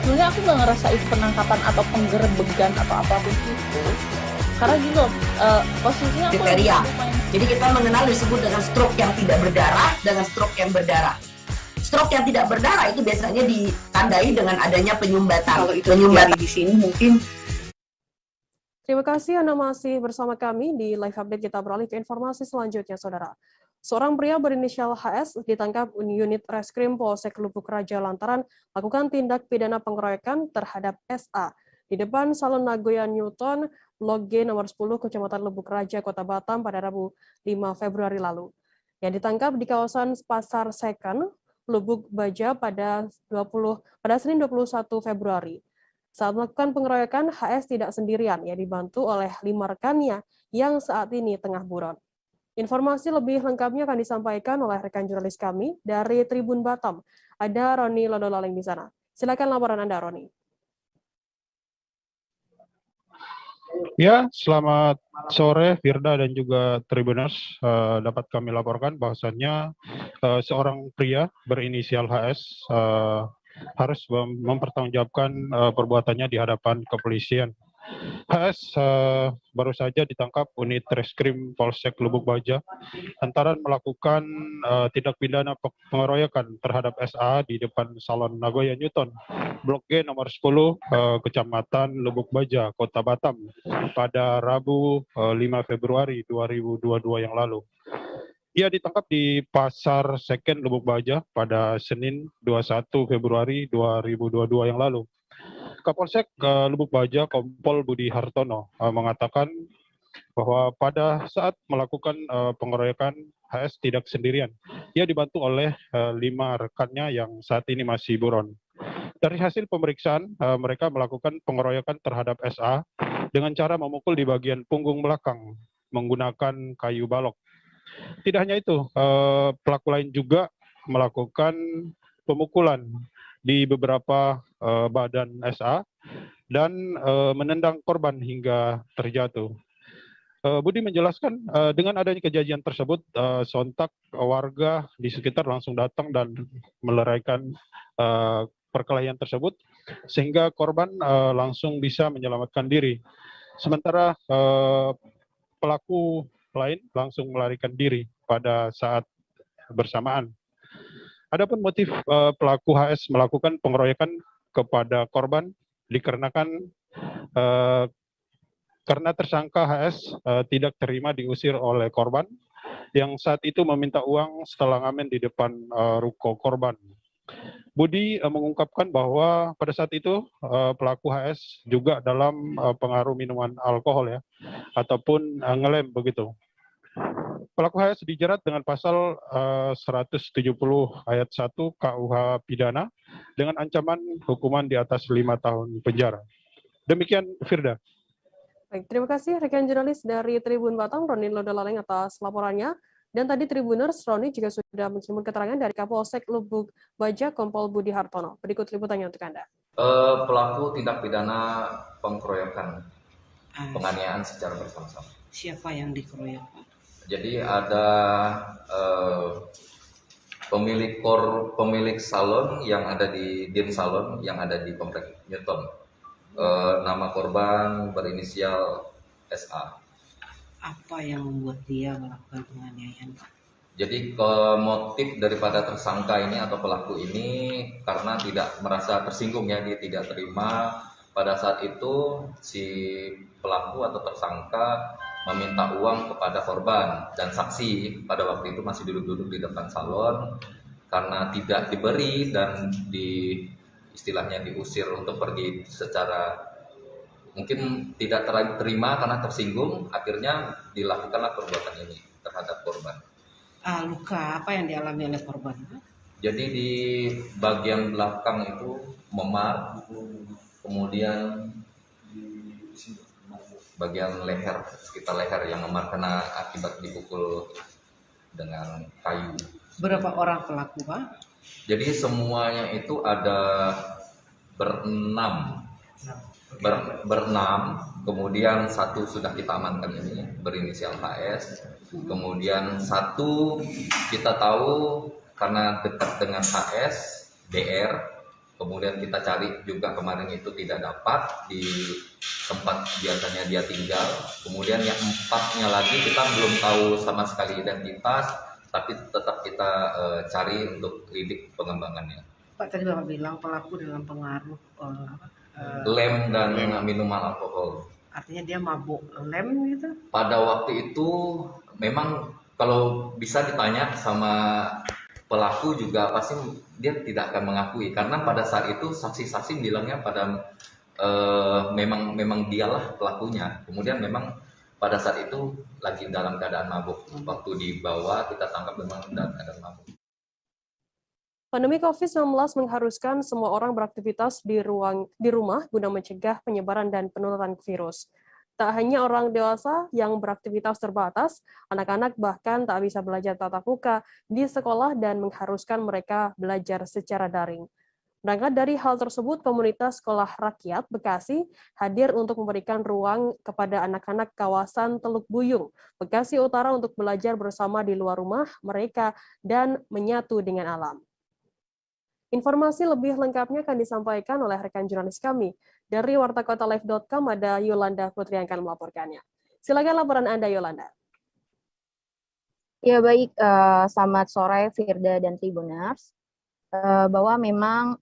sebenarnya aku nggak ngerasa itu penangkapan atau penggerbegan atau apapun itu, karena gitu posisinya aku kriteria. Jadi kita mengenal disebut dengan stroke yang tidak berdarah dengan stroke yang berdarah. Stroke yang tidak berdarah itu biasanya ditandai dengan adanya penyumbatan. Kalau itu terjadi di sini mungkin. Terima kasih Anda masih bersama kami di live update. Kita beralih ke informasi selanjutnya, Saudara. Seorang pria berinisial HS ditangkap unit reskrim Polsek Lubuk Raja lantaran melakukan tindak pidana pengeroyokan terhadap SA di depan Salon Nagoya Newton, Blok G nomor 10, Kecamatan Lubuk Raja, Kota Batam pada Rabu 5 Februari lalu. Yang ditangkap di kawasan Pasar Second, Lubuk Baja pada Senin 21 Februari. Saat melakukan pengeroyokan, HS tidak sendirian, ia dibantu oleh 5 rekannya yang saat ini tengah buron. Informasi lebih lengkapnya akan disampaikan oleh rekan jurnalis kami dari Tribun Batam. Ada Roni Lodolaling di sana. Silakan laporan Anda, Roni. Ya, selamat sore Firda dan juga Tribuners. Dapat kami laporkan bahwasannya seorang pria berinisial HS harus mempertanggungjawabkan perbuatannya di hadapan kepolisian. HS baru saja ditangkap unit reskrim Polsek Lubuk Baja lantaran melakukan tindak pidana pengeroyokan terhadap SA di depan Salon Nagoya Newton, Blok G nomor 10, Kecamatan Lubuk Baja, Kota Batam, pada Rabu 5 Februari 2022 yang lalu. Ia ditangkap di Pasar Second Lubuk Baja pada Senin 21 Februari 2022 yang lalu. Kapolsek Lubuk Baja Kompol Budi Hartono mengatakan bahwa pada saat melakukan pengeroyokan, HS tidak sendirian. Ia dibantu oleh 5 rekannya yang saat ini masih buron. Dari hasil pemeriksaan, mereka melakukan pengeroyokan terhadap SA dengan cara memukul di bagian punggung belakang menggunakan kayu balok. Tidak hanya itu, pelaku lain juga melakukan pemukulan di beberapa badan SA dan menendang korban hingga terjatuh. Budi menjelaskan dengan adanya kejadian tersebut, sontak warga di sekitar langsung datang dan meleraikan perkelahian tersebut, sehingga korban langsung bisa menyelamatkan diri. Sementara pelaku lain langsung melarikan diri pada saat bersamaan. Adapun motif pelaku HS melakukan pengeroyokan kepada korban dikarenakan karena tersangka HS tidak terima diusir oleh korban yang saat itu meminta uang setelah ngamen di depan ruko korban. Budi mengungkapkan bahwa pada saat itu pelaku HS juga dalam pengaruh minuman alkohol ya, ataupun ngelem begitu. Pelaku HS dijerat dengan pasal 170 ayat 1 KUH Pidana dengan ancaman hukuman di atas 5 tahun penjara. Demikian Firda. Baik, terima kasih rekan jurnalis dari Tribun Batam, Roni Lodolaling atas laporannya. Dan tadi Tribuners, Roni juga sudah mengirimkan keterangan dari Kapolsek Lubuk Baja Kompol Budi Hartono. Berikut liputannya untuk Anda. Pelaku tindak pidana pengeroyokan, penganiayaan secara bersama-sama. Siapa yang dikeroyok, Pak? Jadi ada pemilik salon yang ada di Din Salon yang ada di Komplek Newton. Nama korban berinisial SA. Apa yang membuat dia melakukan penganiayaan, Pak? Jadi motif daripada tersangka ini atau pelaku ini karena tidak merasa tersinggung ya, dia tidak terima pada saat itu si pelaku atau tersangka meminta uang kepada korban dan saksi pada waktu itu masih duduk-duduk di depan salon karena tidak diberi dan istilahnya diusir untuk pergi secara mungkin tidak terima karena tersinggung, akhirnya dilakukanlah perbuatan ini terhadap korban. Luka apa yang dialami oleh korban? Jadi di bagian belakang itu memar, kemudian bagian leher, sekitar leher yang memar karena akibat dipukul dengan kayu. Berapa orang pelaku, Pak? Jadi semuanya itu ada berenam kemudian 1 sudah kita amankan ini berinisial HS, kemudian 1 kita tahu karena dekat dengan HS, DR, kemudian kita cari juga kemarin itu tidak dapat di tempat biasanya dia tinggal, kemudian yang 4-nya lagi kita belum tahu sama sekali identitas, tapi tetap kita cari untuk lidik pengembangannya. Pak, tadi Bapak bilang pelaku dengan pengaruh lem dan minuman alkohol. Artinya dia mabuk lem gitu? Pada waktu itu memang kalau bisa ditanya sama pelaku juga pasti dia tidak akan mengakui, karena pada saat itu saksi-saksi bilangnya pada memang dialah pelakunya. Kemudian memang pada saat itu lagi dalam keadaan mabuk. Waktu dibawa kita tangkap memang dalam keadaan mabuk. Pandemi COVID-19 mengharuskan semua orang beraktivitas di rumah guna mencegah penyebaran dan penularan virus. Tak hanya orang dewasa yang beraktivitas terbatas, anak-anak bahkan tak bisa belajar tatap muka di sekolah dan mengharuskan mereka belajar secara daring. Berangkat dari hal tersebut, komunitas Sekolah Rakyat Bekasi hadir untuk memberikan ruang kepada anak-anak kawasan Teluk Buyung, Bekasi Utara untuk belajar bersama di luar rumah mereka dan menyatu dengan alam. Informasi lebih lengkapnya akan disampaikan oleh rekan jurnalis kami. Dari wartakotalive.com ada Yolanda Putri yang akan melaporkannya. Silakan laporan Anda, Yolanda. Ya baik, selamat sore Firda dan Tribuners. Bahwa memang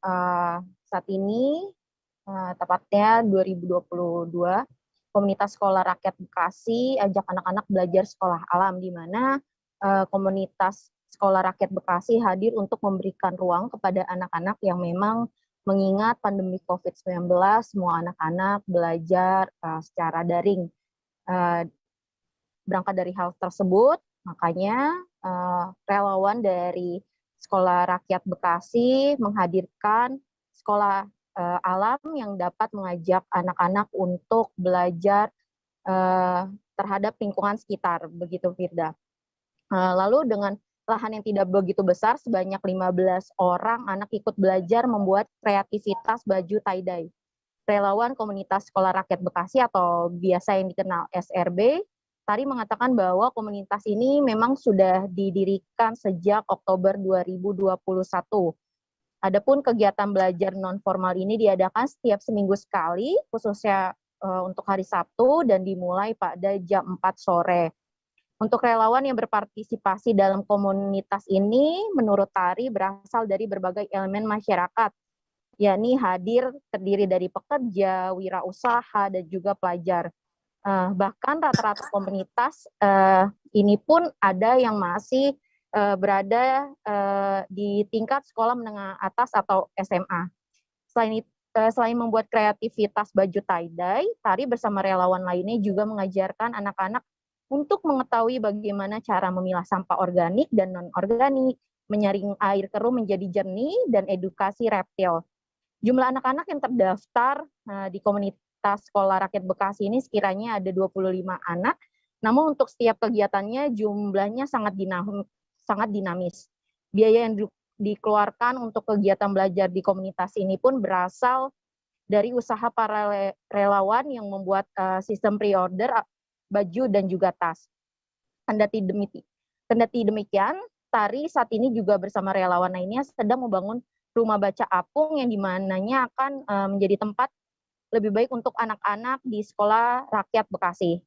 saat ini, tepatnya 2022, Komunitas Sekolah Rakyat Bekasi ajak anak-anak belajar sekolah alam, di mana komunitas Sekolah Rakyat Bekasi hadir untuk memberikan ruang kepada anak-anak yang memang mengingat pandemi COVID-19, semua anak-anak belajar secara daring. Berangkat dari hal tersebut, makanya relawan dari Sekolah Rakyat Bekasi menghadirkan sekolah alam yang dapat mengajak anak-anak untuk belajar terhadap lingkungan sekitar, begitu Firda. Lalu dengan lahan yang tidak begitu besar, sebanyak 15 orang anak ikut belajar membuat kreativitas baju tie-dye. Relawan Komunitas Sekolah Rakyat Bekasi atau biasa yang dikenal SRB, tadi mengatakan bahwa komunitas ini memang sudah didirikan sejak Oktober 2021. Adapun kegiatan belajar non-formal ini diadakan setiap seminggu sekali, khususnya untuk hari Sabtu, dan dimulai pada jam 4 sore. Untuk relawan yang berpartisipasi dalam komunitas ini, menurut Tari, berasal dari berbagai elemen masyarakat, yakni hadir terdiri dari pekerja, wirausaha, dan juga pelajar. Bahkan rata-rata komunitas ini pun ada yang masih berada di tingkat sekolah menengah atas atau SMA. Selain membuat kreativitas baju tie-dye, Tari bersama relawan lainnya juga mengajarkan anak-anak untuk mengetahui bagaimana cara memilah sampah organik dan non-organik, menyaring air keruh menjadi jernih, dan edukasi reptil. Jumlah anak-anak yang terdaftar di Komunitas Sekolah Rakyat Bekasi ini sekiranya ada 25 anak, namun untuk setiap kegiatannya jumlahnya sangat dinamis. Biaya yang dikeluarkan untuk kegiatan belajar di komunitas ini pun berasal dari usaha para relawan yang membuat sistem pre-order baju dan juga tas. Kendati demikian, Tari saat ini juga bersama relawan lainnya sedang membangun rumah baca apung yang dimananya akan menjadi tempat lebih baik untuk anak-anak di Sekolah Rakyat Bekasi.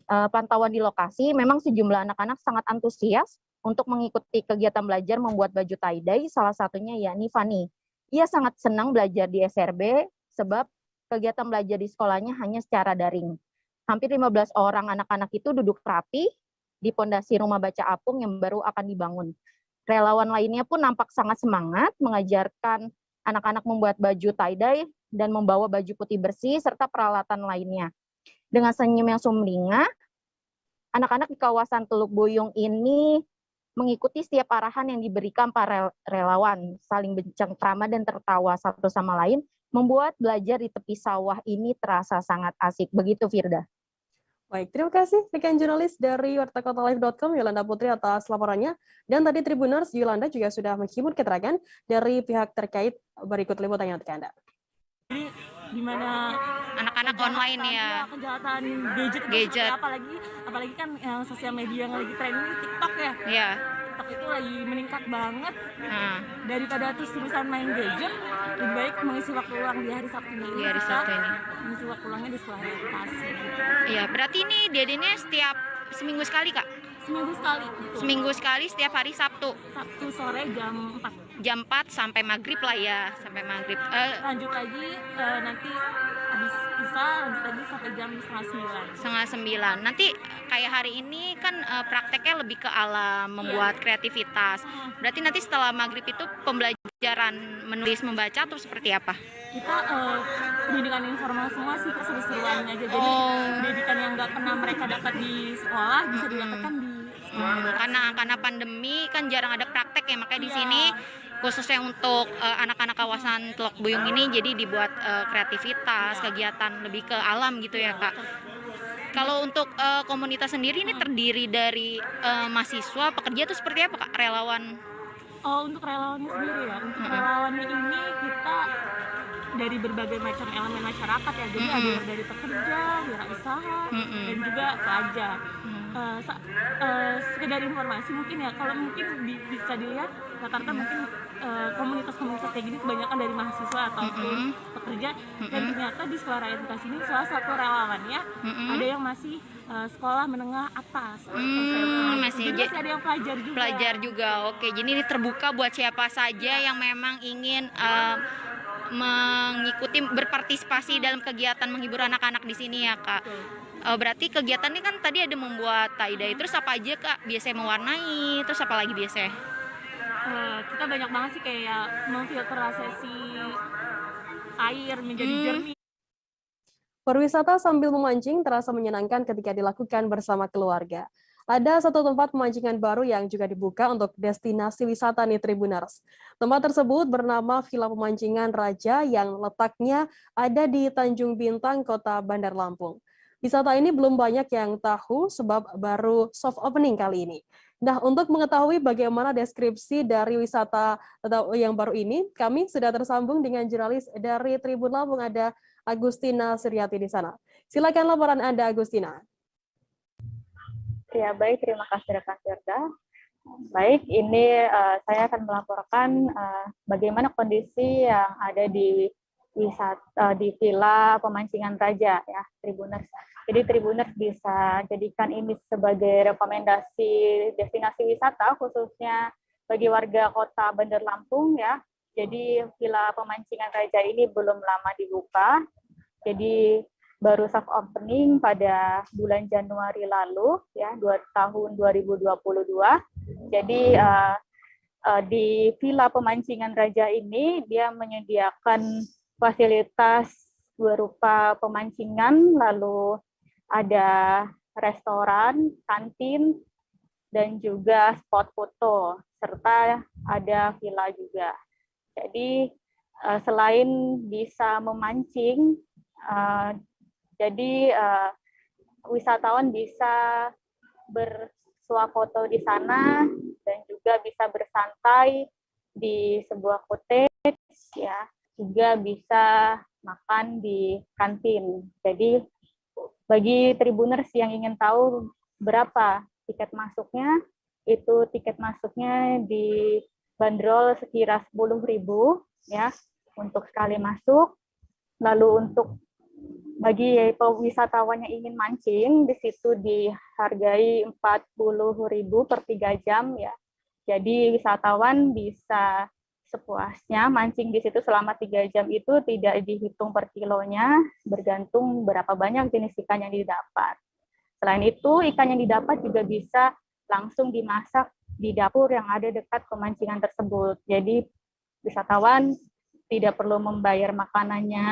Pantauan di lokasi, memang sejumlah anak-anak sangat antusias untuk mengikuti kegiatan belajar membuat baju tie-dye, salah satunya yakni Fani. Ia sangat senang belajar di SRB sebab kegiatan belajar di sekolahnya hanya secara daring. Hampir 15 orang anak-anak itu duduk rapi di pondasi rumah baca apung yang baru akan dibangun. Relawan lainnya pun nampak sangat semangat mengajarkan anak-anak membuat baju tie-dye dan membawa baju putih bersih serta peralatan lainnya. Dengan senyum yang sumringah, anak-anak di kawasan Teluk Buyung ini mengikuti setiap arahan yang diberikan para relawan, saling bercengkrama dan tertawa satu sama lain, membuat belajar di tepi sawah ini terasa sangat asik. Begitu, Firda. Baik, terima kasih rekan jurnalis dari wartakotalive.com Yolanda Putri atas laporannya. Dan tadi Tribuners, Yolanda juga sudah menghimpun keterangan dari pihak terkait. Berikut liputannya untuk Anda. gimana anak-anak online ya, kejahatan gadget. Apalagi kan yang sosial media yang lagi trending TikTok ya. Iya. TikTok itu lagi meningkat banget. Daripada terus-terusan main gadget, lebih baik mengisi waktu luang di hari Sabtu ini. Di hari Sabtu ini. Mengisi waktu luangnya di sekolah orientasi. Iya, berarti ini diadainnya setiap seminggu sekali, Kak? Seminggu sekali. Betul. Seminggu sekali setiap hari Sabtu. Sabtu sore jam 4. Jam 4 sampai maghrib lah ya, sampai maghrib. Lanjut lagi nanti habis Isa lanjut lagi sampai jam 8:30. 8:30. Nanti kayak hari ini kan prakteknya lebih ke alam, membuat kreativitas. Berarti nanti setelah maghrib itu pembelajaran menulis membaca atau seperti apa? Kita pendidikan informal semua sih, keseru-seruannya aja. Jadi pendidikan yang nggak pernah mereka dapat di sekolah bisa didapatkan di karena pandemi kan jarang ada praktek ya, makanya di sini khususnya untuk anak-anak kawasan Teluk Buyung ini jadi dibuat kreativitas, kegiatan lebih ke alam gitu ya, Kak. Kalau untuk komunitas sendiri ini terdiri dari mahasiswa, pekerja itu seperti apa, Kak? Relawan? Oh, untuk relawannya sendiri ya. Untuk relawannya ini kita dari berbagai macam elemen masyarakat ya. Jadi ada dari pekerja, wirausaha, dan juga pelajar. Sekedar informasi mungkin ya, kalau mungkin bisa dilihat rata-rata mungkin komunitas-komunitas kayak gini kebanyakan dari mahasiswa ataupun pekerja, dan ternyata di sekolah rakyat Bekasi ini salah satu relawannya ada yang masih sekolah menengah atas, masih jadi ada yang pelajar juga. Oke, jadi ini terbuka buat siapa saja yang memang ingin mengikuti, berpartisipasi dalam kegiatan menghibur anak-anak di sini ya, Kak. Berarti kegiatannya kan tadi ada membuat tie-dye, terus apa aja, Kak? Biasanya mewarnai, terus apa lagi biasanya? Kita banyak banget sih kayak memfiltrasi air menjadi jernih. Berwisata sambil memancing terasa menyenangkan ketika dilakukan bersama keluarga. Ada satu tempat pemancingan baru yang juga dibuka untuk destinasi wisata nih Tribuners. Tempat tersebut bernama Villa Pemancingan Raja yang letaknya ada di Tanjung Bintang, Kota Bandar Lampung. Wisata ini belum banyak yang tahu sebab baru soft opening kali ini. Nah, untuk mengetahui bagaimana deskripsi dari wisata yang baru ini, kami sudah tersambung dengan jurnalis dari Tribun Lampung, ada Agustina Suryati di sana. Silakan laporan Anda, Agustina. Ya, baik, terima kasih rekan Firda. Baik, ini saya akan melaporkan bagaimana kondisi yang ada di Villa Pemancingan Raja ya, Tribuners. Jadi Tribuners bisa jadikan ini sebagai rekomendasi destinasi wisata khususnya bagi warga Kota Bandar Lampung ya. Jadi Villa Pemancingan Raja ini belum lama dibuka. Jadi baru soft opening pada bulan Januari lalu ya, tahun 2022. Jadi di Villa Pemancingan Raja ini dia menyediakan fasilitas berupa pemancingan, lalu ada restoran, kantin, dan juga spot foto, serta ada villa juga. Jadi selain bisa memancing, jadi wisatawan bisa bersuah foto di sana dan juga bisa bersantai di sebuah cottage ya, juga bisa makan di kantin. Jadi bagi Tribuners yang ingin tahu berapa tiket masuknya, itu tiket masuknya dibanderol sekira 10.000 ya untuk sekali masuk. Lalu untuk bagi wisatawan yang ingin mancing, di situ dihargai 40.000 per 3 jam ya. Jadi wisatawan bisa sepuasnya mancing di situ selama 3 jam, itu tidak dihitung per kilonya, bergantung berapa banyak jenis ikan yang didapat. Selain itu, ikan yang didapat juga bisa langsung dimasak di dapur yang ada dekat pemancingan tersebut. Jadi wisatawan tidak perlu membayar makanannya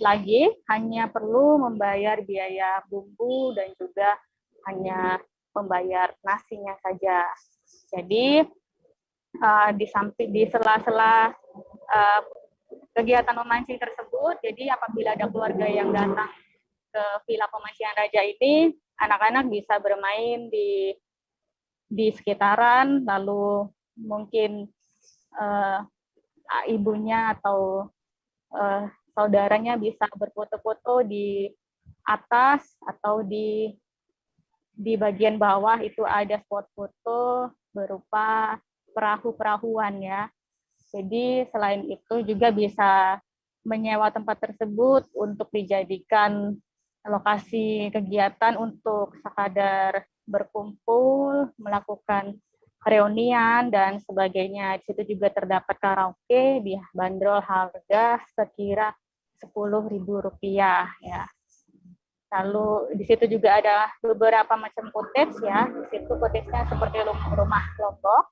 lagi, hanya perlu membayar biaya bumbu dan juga hanya membayar nasinya saja. Jadi di sela-sela kegiatan memancing tersebut, jadi apabila ada keluarga yang datang ke Villa Pemancingan Raja ini, anak-anak bisa bermain di sekitaran, lalu mungkin ibunya atau saudaranya bisa berfoto-foto di atas atau di bagian bawah itu ada spot foto berupa perahu-perahuan ya. Jadi selain itu juga bisa menyewa tempat tersebut untuk dijadikan lokasi kegiatan untuk sekadar berkumpul, melakukan reunian dan sebagainya. Di situ juga terdapat karaoke, dibanderol harga sekira Rp10.000 ya. Lalu di situ juga ada beberapa macam cottage ya. Di situ cottage-nya seperti rumah kelompok.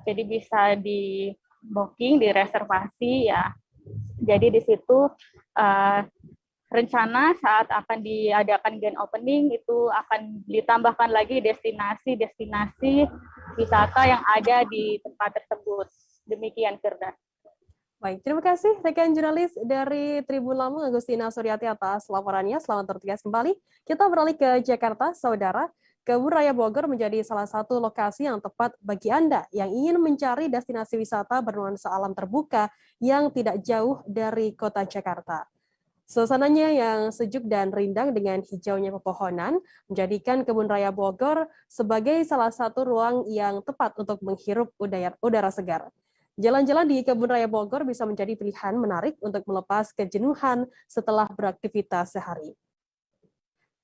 Jadi bisa di booking, direservasi ya. Jadi di situ rencana saat akan diadakan grand opening itu akan ditambahkan lagi destinasi-destinasi wisata yang ada di tempat tersebut. Demikian, Firda. Baik, terima kasih rekan jurnalis dari Tribun Lampung Agustina Suryati atas laporannya. Selamat bertugas kembali. Kita beralih ke Jakarta, saudara. Kebun Raya Bogor menjadi salah satu lokasi yang tepat bagi Anda yang ingin mencari destinasi wisata bernuansa alam terbuka yang tidak jauh dari kota Jakarta. Suasananya yang sejuk dan rindang dengan hijaunya pepohonan menjadikan Kebun Raya Bogor sebagai salah satu ruang yang tepat untuk menghirup udara segar. Jalan-jalan di Kebun Raya Bogor bisa menjadi pilihan menarik untuk melepas kejenuhan setelah beraktivitas sehari.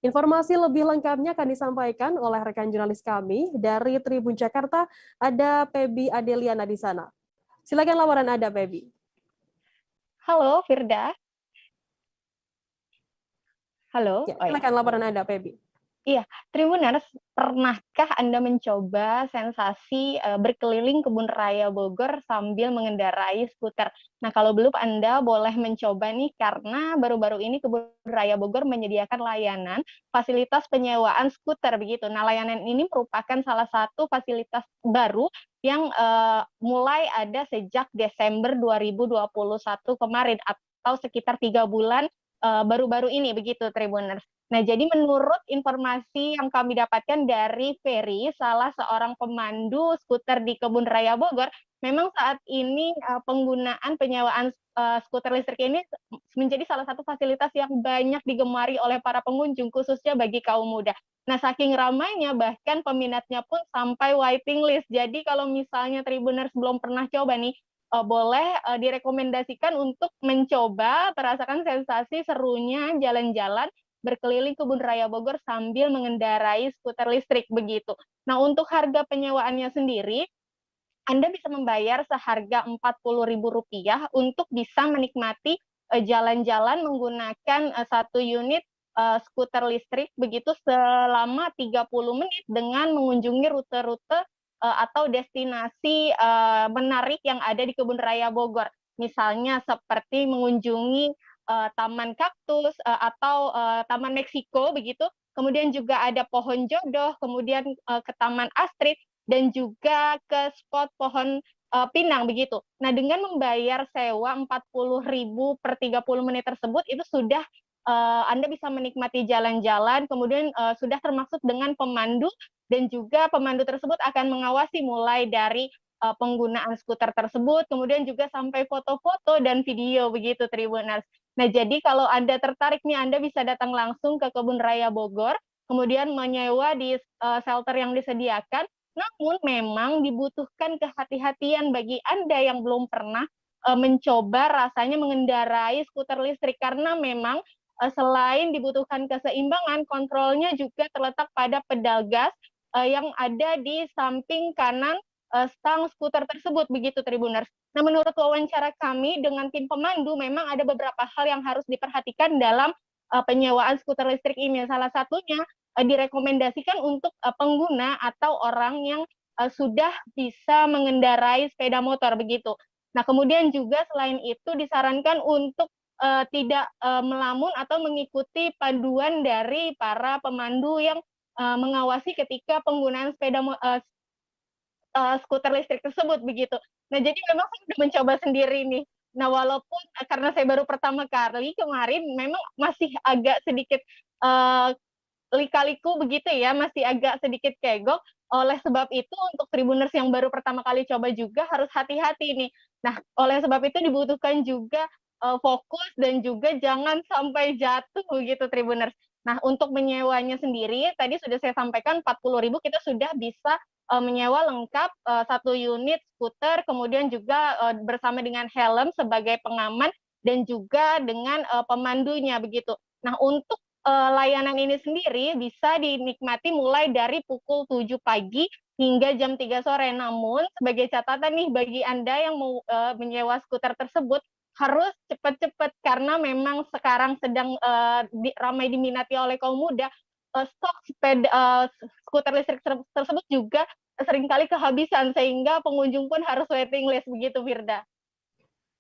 Informasi lebih lengkapnya akan disampaikan oleh rekan jurnalis kami dari Tribun Jakarta, ada Pebi Adeliana di sana. Silakan laporan Anda, Pebi. Halo, Firda. Halo. Ya, silakan laporan Anda, Pebi. Iya, Tribuners, pernahkah Anda mencoba sensasi berkeliling Kebun Raya Bogor sambil mengendarai skuter? Nah, kalau belum, Anda boleh mencoba nih, karena baru-baru ini Kebun Raya Bogor menyediakan layanan fasilitas penyewaan skuter begitu. Nah, layanan ini merupakan salah satu fasilitas baru yang mulai ada sejak Desember 2021 kemarin, atau sekitar 3 bulan baru-baru ini begitu, Tribuners. Nah, jadi menurut informasi yang kami dapatkan dari Ferry, salah seorang pemandu skuter di Kebun Raya Bogor, memang saat ini penggunaan penyewaan skuter listrik ini menjadi salah satu fasilitas yang banyak digemari oleh para pengunjung, khususnya bagi kaum muda. Nah, saking ramainya, bahkan peminatnya pun sampai waiting list. Jadi kalau misalnya Tribuners belum pernah coba nih, boleh direkomendasikan untuk mencoba, merasakan sensasi serunya jalan-jalan berkeliling Kebun Raya Bogor sambil mengendarai skuter listrik begitu. Nah, untuk harga penyewaannya sendiri, Anda bisa membayar seharga Rp40.000 untuk bisa menikmati jalan-jalan menggunakan 1 unit skuter listrik begitu selama 30 menit dengan mengunjungi rute-rute atau destinasi menarik yang ada di Kebun Raya Bogor. Misalnya seperti mengunjungi Taman Kaktus atau Taman Meksiko begitu, kemudian juga ada Pohon Jodoh, kemudian ke Taman Astrid, dan juga ke spot pohon pinang begitu. Nah, dengan membayar sewa Rp40.000 per 30 menit tersebut, itu sudah Anda bisa menikmati jalan-jalan, kemudian sudah termasuk dengan pemandu, dan juga pemandu tersebut akan mengawasi mulai dari penggunaan skuter tersebut, kemudian juga sampai foto-foto dan video begitu, Tribuners. Nah, jadi kalau Anda tertarik nih, Anda bisa datang langsung ke Kebun Raya Bogor, kemudian menyewa di shelter yang disediakan. Namun memang dibutuhkan kehati-hatian bagi Anda yang belum pernah mencoba rasanya mengendarai skuter listrik, karena memang selain dibutuhkan keseimbangan, kontrolnya juga terletak pada pedal gas yang ada di samping kanan stang skuter tersebut begitu, Tribuners. Nah, menurut wawancara kami dengan tim pemandu, memang ada beberapa hal yang harus diperhatikan dalam penyewaan skuter listrik ini. Salah satunya direkomendasikan untuk pengguna atau orang yang sudah bisa mengendarai sepeda motor begitu. Nah, kemudian juga selain itu disarankan untuk tidak melamun atau mengikuti panduan dari para pemandu yang mengawasi ketika penggunaan skuter listrik tersebut begitu. Nah, jadi memang saya sudah mencoba sendiri nih. Nah, walaupun karena saya baru pertama kali kemarin, memang masih agak sedikit lika-liku begitu ya, masih agak sedikit kegok. Oleh sebab itu, untuk Tribuners yang baru pertama kali coba juga harus hati-hati nih. Nah, oleh sebab itu dibutuhkan juga fokus dan juga jangan sampai jatuh gitu Tribuners. Nah, untuk menyewanya sendiri tadi sudah saya sampaikan 40.000 kita sudah bisa menyewa lengkap 1 unit skuter, kemudian juga bersama dengan helm sebagai pengaman dan juga dengan pemandunya begitu. Nah, untuk layanan ini sendiri bisa dinikmati mulai dari pukul 7 pagi hingga jam 3 sore. Namun sebagai catatan nih bagi Anda yang mau menyewa skuter tersebut harus cepat-cepat karena memang sekarang sedang ramai diminati oleh kaum muda. Stok skuter listrik tersebut juga seringkali kehabisan sehingga pengunjung pun harus waiting list begitu Firda.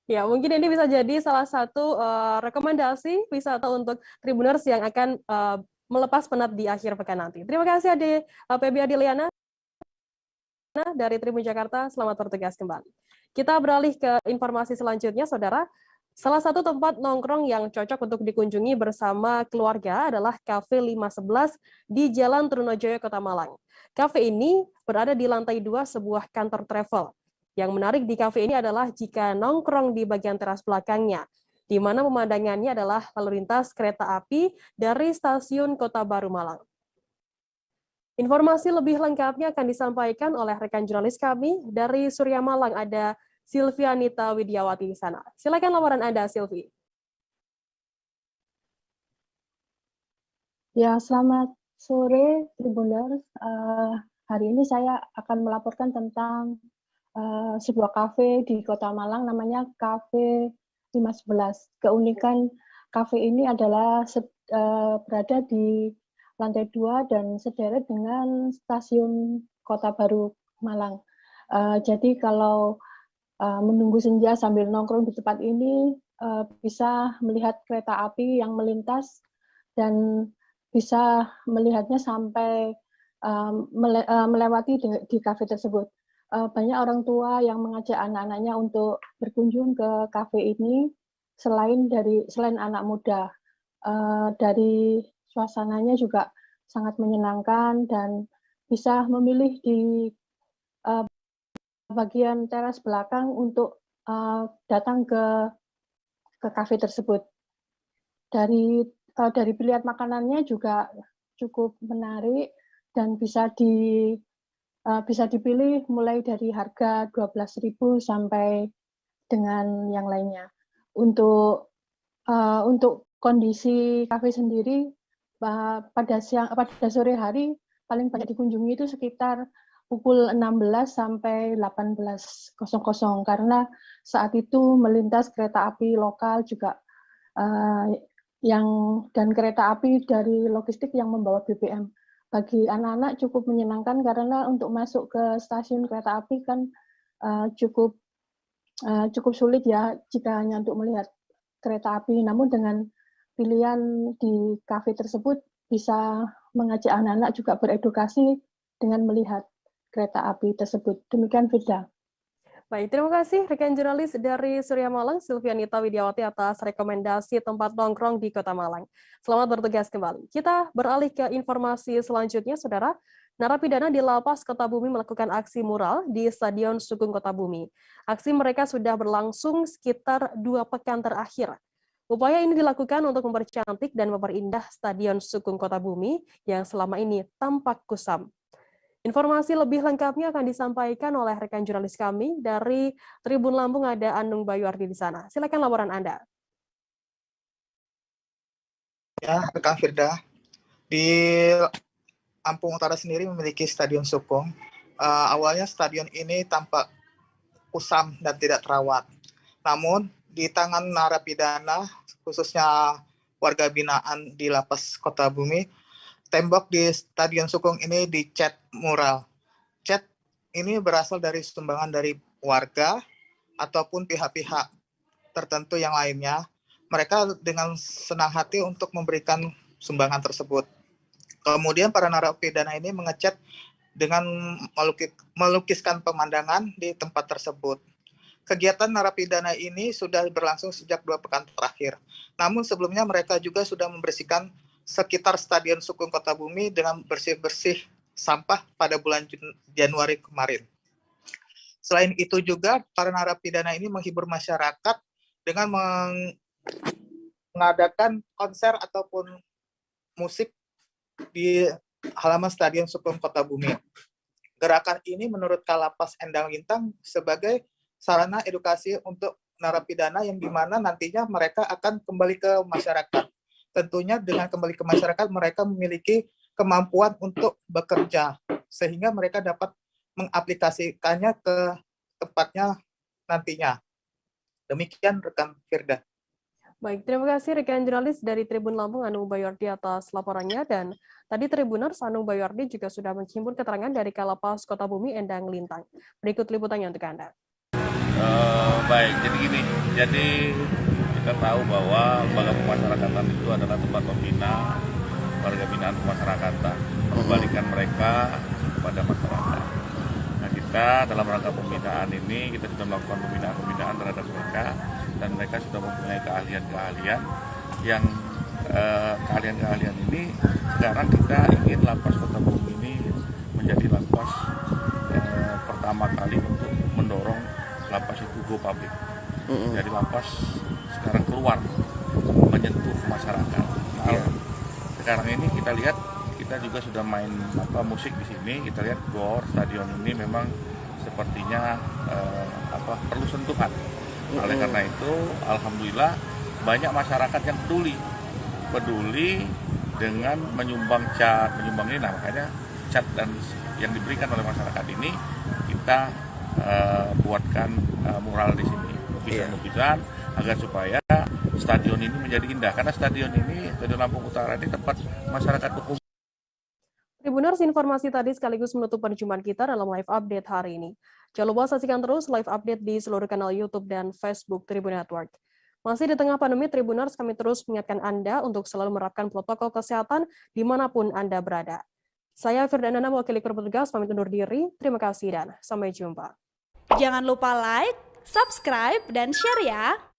Ya, mungkin ini bisa jadi salah satu rekomendasi wisata untuk Tribuners yang akan melepas penat di akhir pekan nanti. Terima kasih Feby Adiliana dari Tribun Jakarta. Selamat bertugas kembali. Kita beralih ke informasi selanjutnya, Saudara. Salah satu tempat nongkrong yang cocok untuk dikunjungi bersama keluarga adalah Cafe 511 di Jalan Trunojoyo, Kota Malang. Cafe ini berada di lantai 2 sebuah kantor travel. Yang menarik di kafe ini adalah jika nongkrong di bagian teras belakangnya, di mana pemandangannya adalah lalu lintas kereta api dari stasiun Kota Baru Malang. Informasi lebih lengkapnya akan disampaikan oleh rekan jurnalis kami dari Surya Malang, ada Silvianita Widiawati di sana. Silakan laporan Anda, Silvi. Ya, selamat sore, Tribuners. Hari ini saya akan melaporkan tentang sebuah kafe di Kota Malang, namanya Cafe 511. Keunikan kafe ini adalah berada di lantai 2 dan sederet dengan stasiun Kota Baru Malang. Jadi kalau menunggu senja sambil nongkrong di tempat ini, bisa melihat kereta api yang melintas dan bisa melihatnya sampai melewati di kafe tersebut. Banyak orang tua yang mengajak anak-anaknya untuk berkunjung ke kafe ini selain anak muda. Dari suasananya juga sangat menyenangkan dan bisa memilih di bagian teras belakang untuk datang ke kafe tersebut. Dari pilihan makanannya juga cukup menarik dan bisa dipilih mulai dari harga 12.000 sampai dengan yang lainnya. Untuk kondisi kafe sendiri pada sore hari paling banyak dikunjungi itu sekitar pukul 16 sampai 18.00 karena saat itu melintas kereta api lokal juga dan kereta api dari logistik yang membawa BBM. Bagi anak-anak cukup menyenangkan karena untuk masuk ke stasiun kereta api kan cukup sulit ya jika hanya untuk melihat kereta api. Namun dengan pilihan di kafe tersebut bisa mengajak anak-anak juga beredukasi dengan melihat kereta api tersebut. Demikian, Firda. Baik, terima kasih rekan jurnalis dari Surya Malang, Silvianita Widiawati atas rekomendasi tempat nongkrong di Kota Malang. Selamat bertugas kembali. Kita beralih ke informasi selanjutnya, Saudara. Narapidana di Lapas Kota Bumi melakukan aksi mural di Stadion Sukung Kota Bumi. Aksi mereka sudah berlangsung sekitar 2 pekan terakhir. Upaya ini dilakukan untuk mempercantik dan memperindah Stadion Sukung Kota Bumi yang selama ini tampak kusam. Informasi lebih lengkapnya akan disampaikan oleh rekan jurnalis kami dari Tribun Lampung, ada Anung Bayuardi di sana. Silakan laporan Anda. Ya, rekan Firda, di Lampung Utara sendiri memiliki Stadion Sukung. Awalnya stadion ini tampak kusam dan tidak terawat. Namun di tangan narapidana, khususnya warga binaan di Lapas Kota Bumi, tembok di Stadion Sukung ini dicat mural. Cat ini berasal dari sumbangan dari warga ataupun pihak-pihak tertentu yang lainnya. Mereka dengan senang hati untuk memberikan sumbangan tersebut. Kemudian para narapidana ini mengecat dengan melukiskan pemandangan di tempat tersebut. Kegiatan narapidana ini sudah berlangsung sejak 2 pekan terakhir. Namun sebelumnya mereka juga sudah membersihkan sekitar Stadion Sukung Kota Bumi dengan bersih-bersih sampah pada bulan Januari kemarin. Selain itu juga para narapidana ini menghibur masyarakat dengan mengadakan konser ataupun musik di halaman Stadion Sukun Kota Bumi. Gerakan ini menurut Kalapas Endang Lintang sebagai sarana edukasi untuk narapidana yang dimana nantinya mereka akan kembali ke masyarakat. Tentunya dengan kembali ke masyarakat mereka memiliki kemampuan untuk bekerja sehingga mereka dapat mengaplikasikannya ke tempatnya nantinya. Demikian rekan Firda. Baik, terima kasih rekan jurnalis dari Tribun Lampung Anu Bayordi atas laporannya, dan tadi Tribuners Anu Bayordi juga sudah menghimpun keterangan dari Kalapas Kota Bumi Endang Lintang. Berikut liputannya untuk Anda. Baik, jadi gini, jadi kita tahu bahwa lembaga pemasyarakatan itu adalah tempat pembina warga binaan pemasyarakatan, mengembalikan mereka kepada masyarakat. Nah, kita dalam rangka pembinaan ini kita sudah melakukan pembinaan terhadap mereka, dan mereka sudah mempunyai keahlian-keahlian yang keahlian-keahlian ini sekarang kita ingin Lapas Kota Bumi ini menjadi lapas pertama kali untuk mendorong lapas itu go public. Jadi lapas sekarang keluar menyentuh masyarakat. Nah, sekarang ini kita lihat, kita juga sudah main musik di sini. Kita lihat GOR stadion ini memang sepertinya perlu sentuhan. Oleh karena itu, alhamdulillah banyak masyarakat yang peduli dengan menyumbang cat, menyumbang ini. Nah, makanya cat dan yang diberikan oleh masyarakat ini kita buatkan mural di sini, lukisan-lukisan agar supaya stadion ini menjadi indah. Karena stadion ini, Stadion Lampung Utara ini tempat masyarakat berkumpul. Tribuners, informasi tadi sekaligus menutup perjumpaan kita dalam live update hari ini. Jangan lupa saksikan terus live update di seluruh kanal YouTube dan Facebook Tribun Network. Masih di tengah pandemi, Tribuners, kami terus mengingatkan Anda untuk selalu menerapkan protokol kesehatan dimanapun Anda berada. Saya Firdana, mewakili kru petugas, pamit undur diri. Terima kasih dan sampai jumpa. Jangan lupa like, subscribe, dan share ya!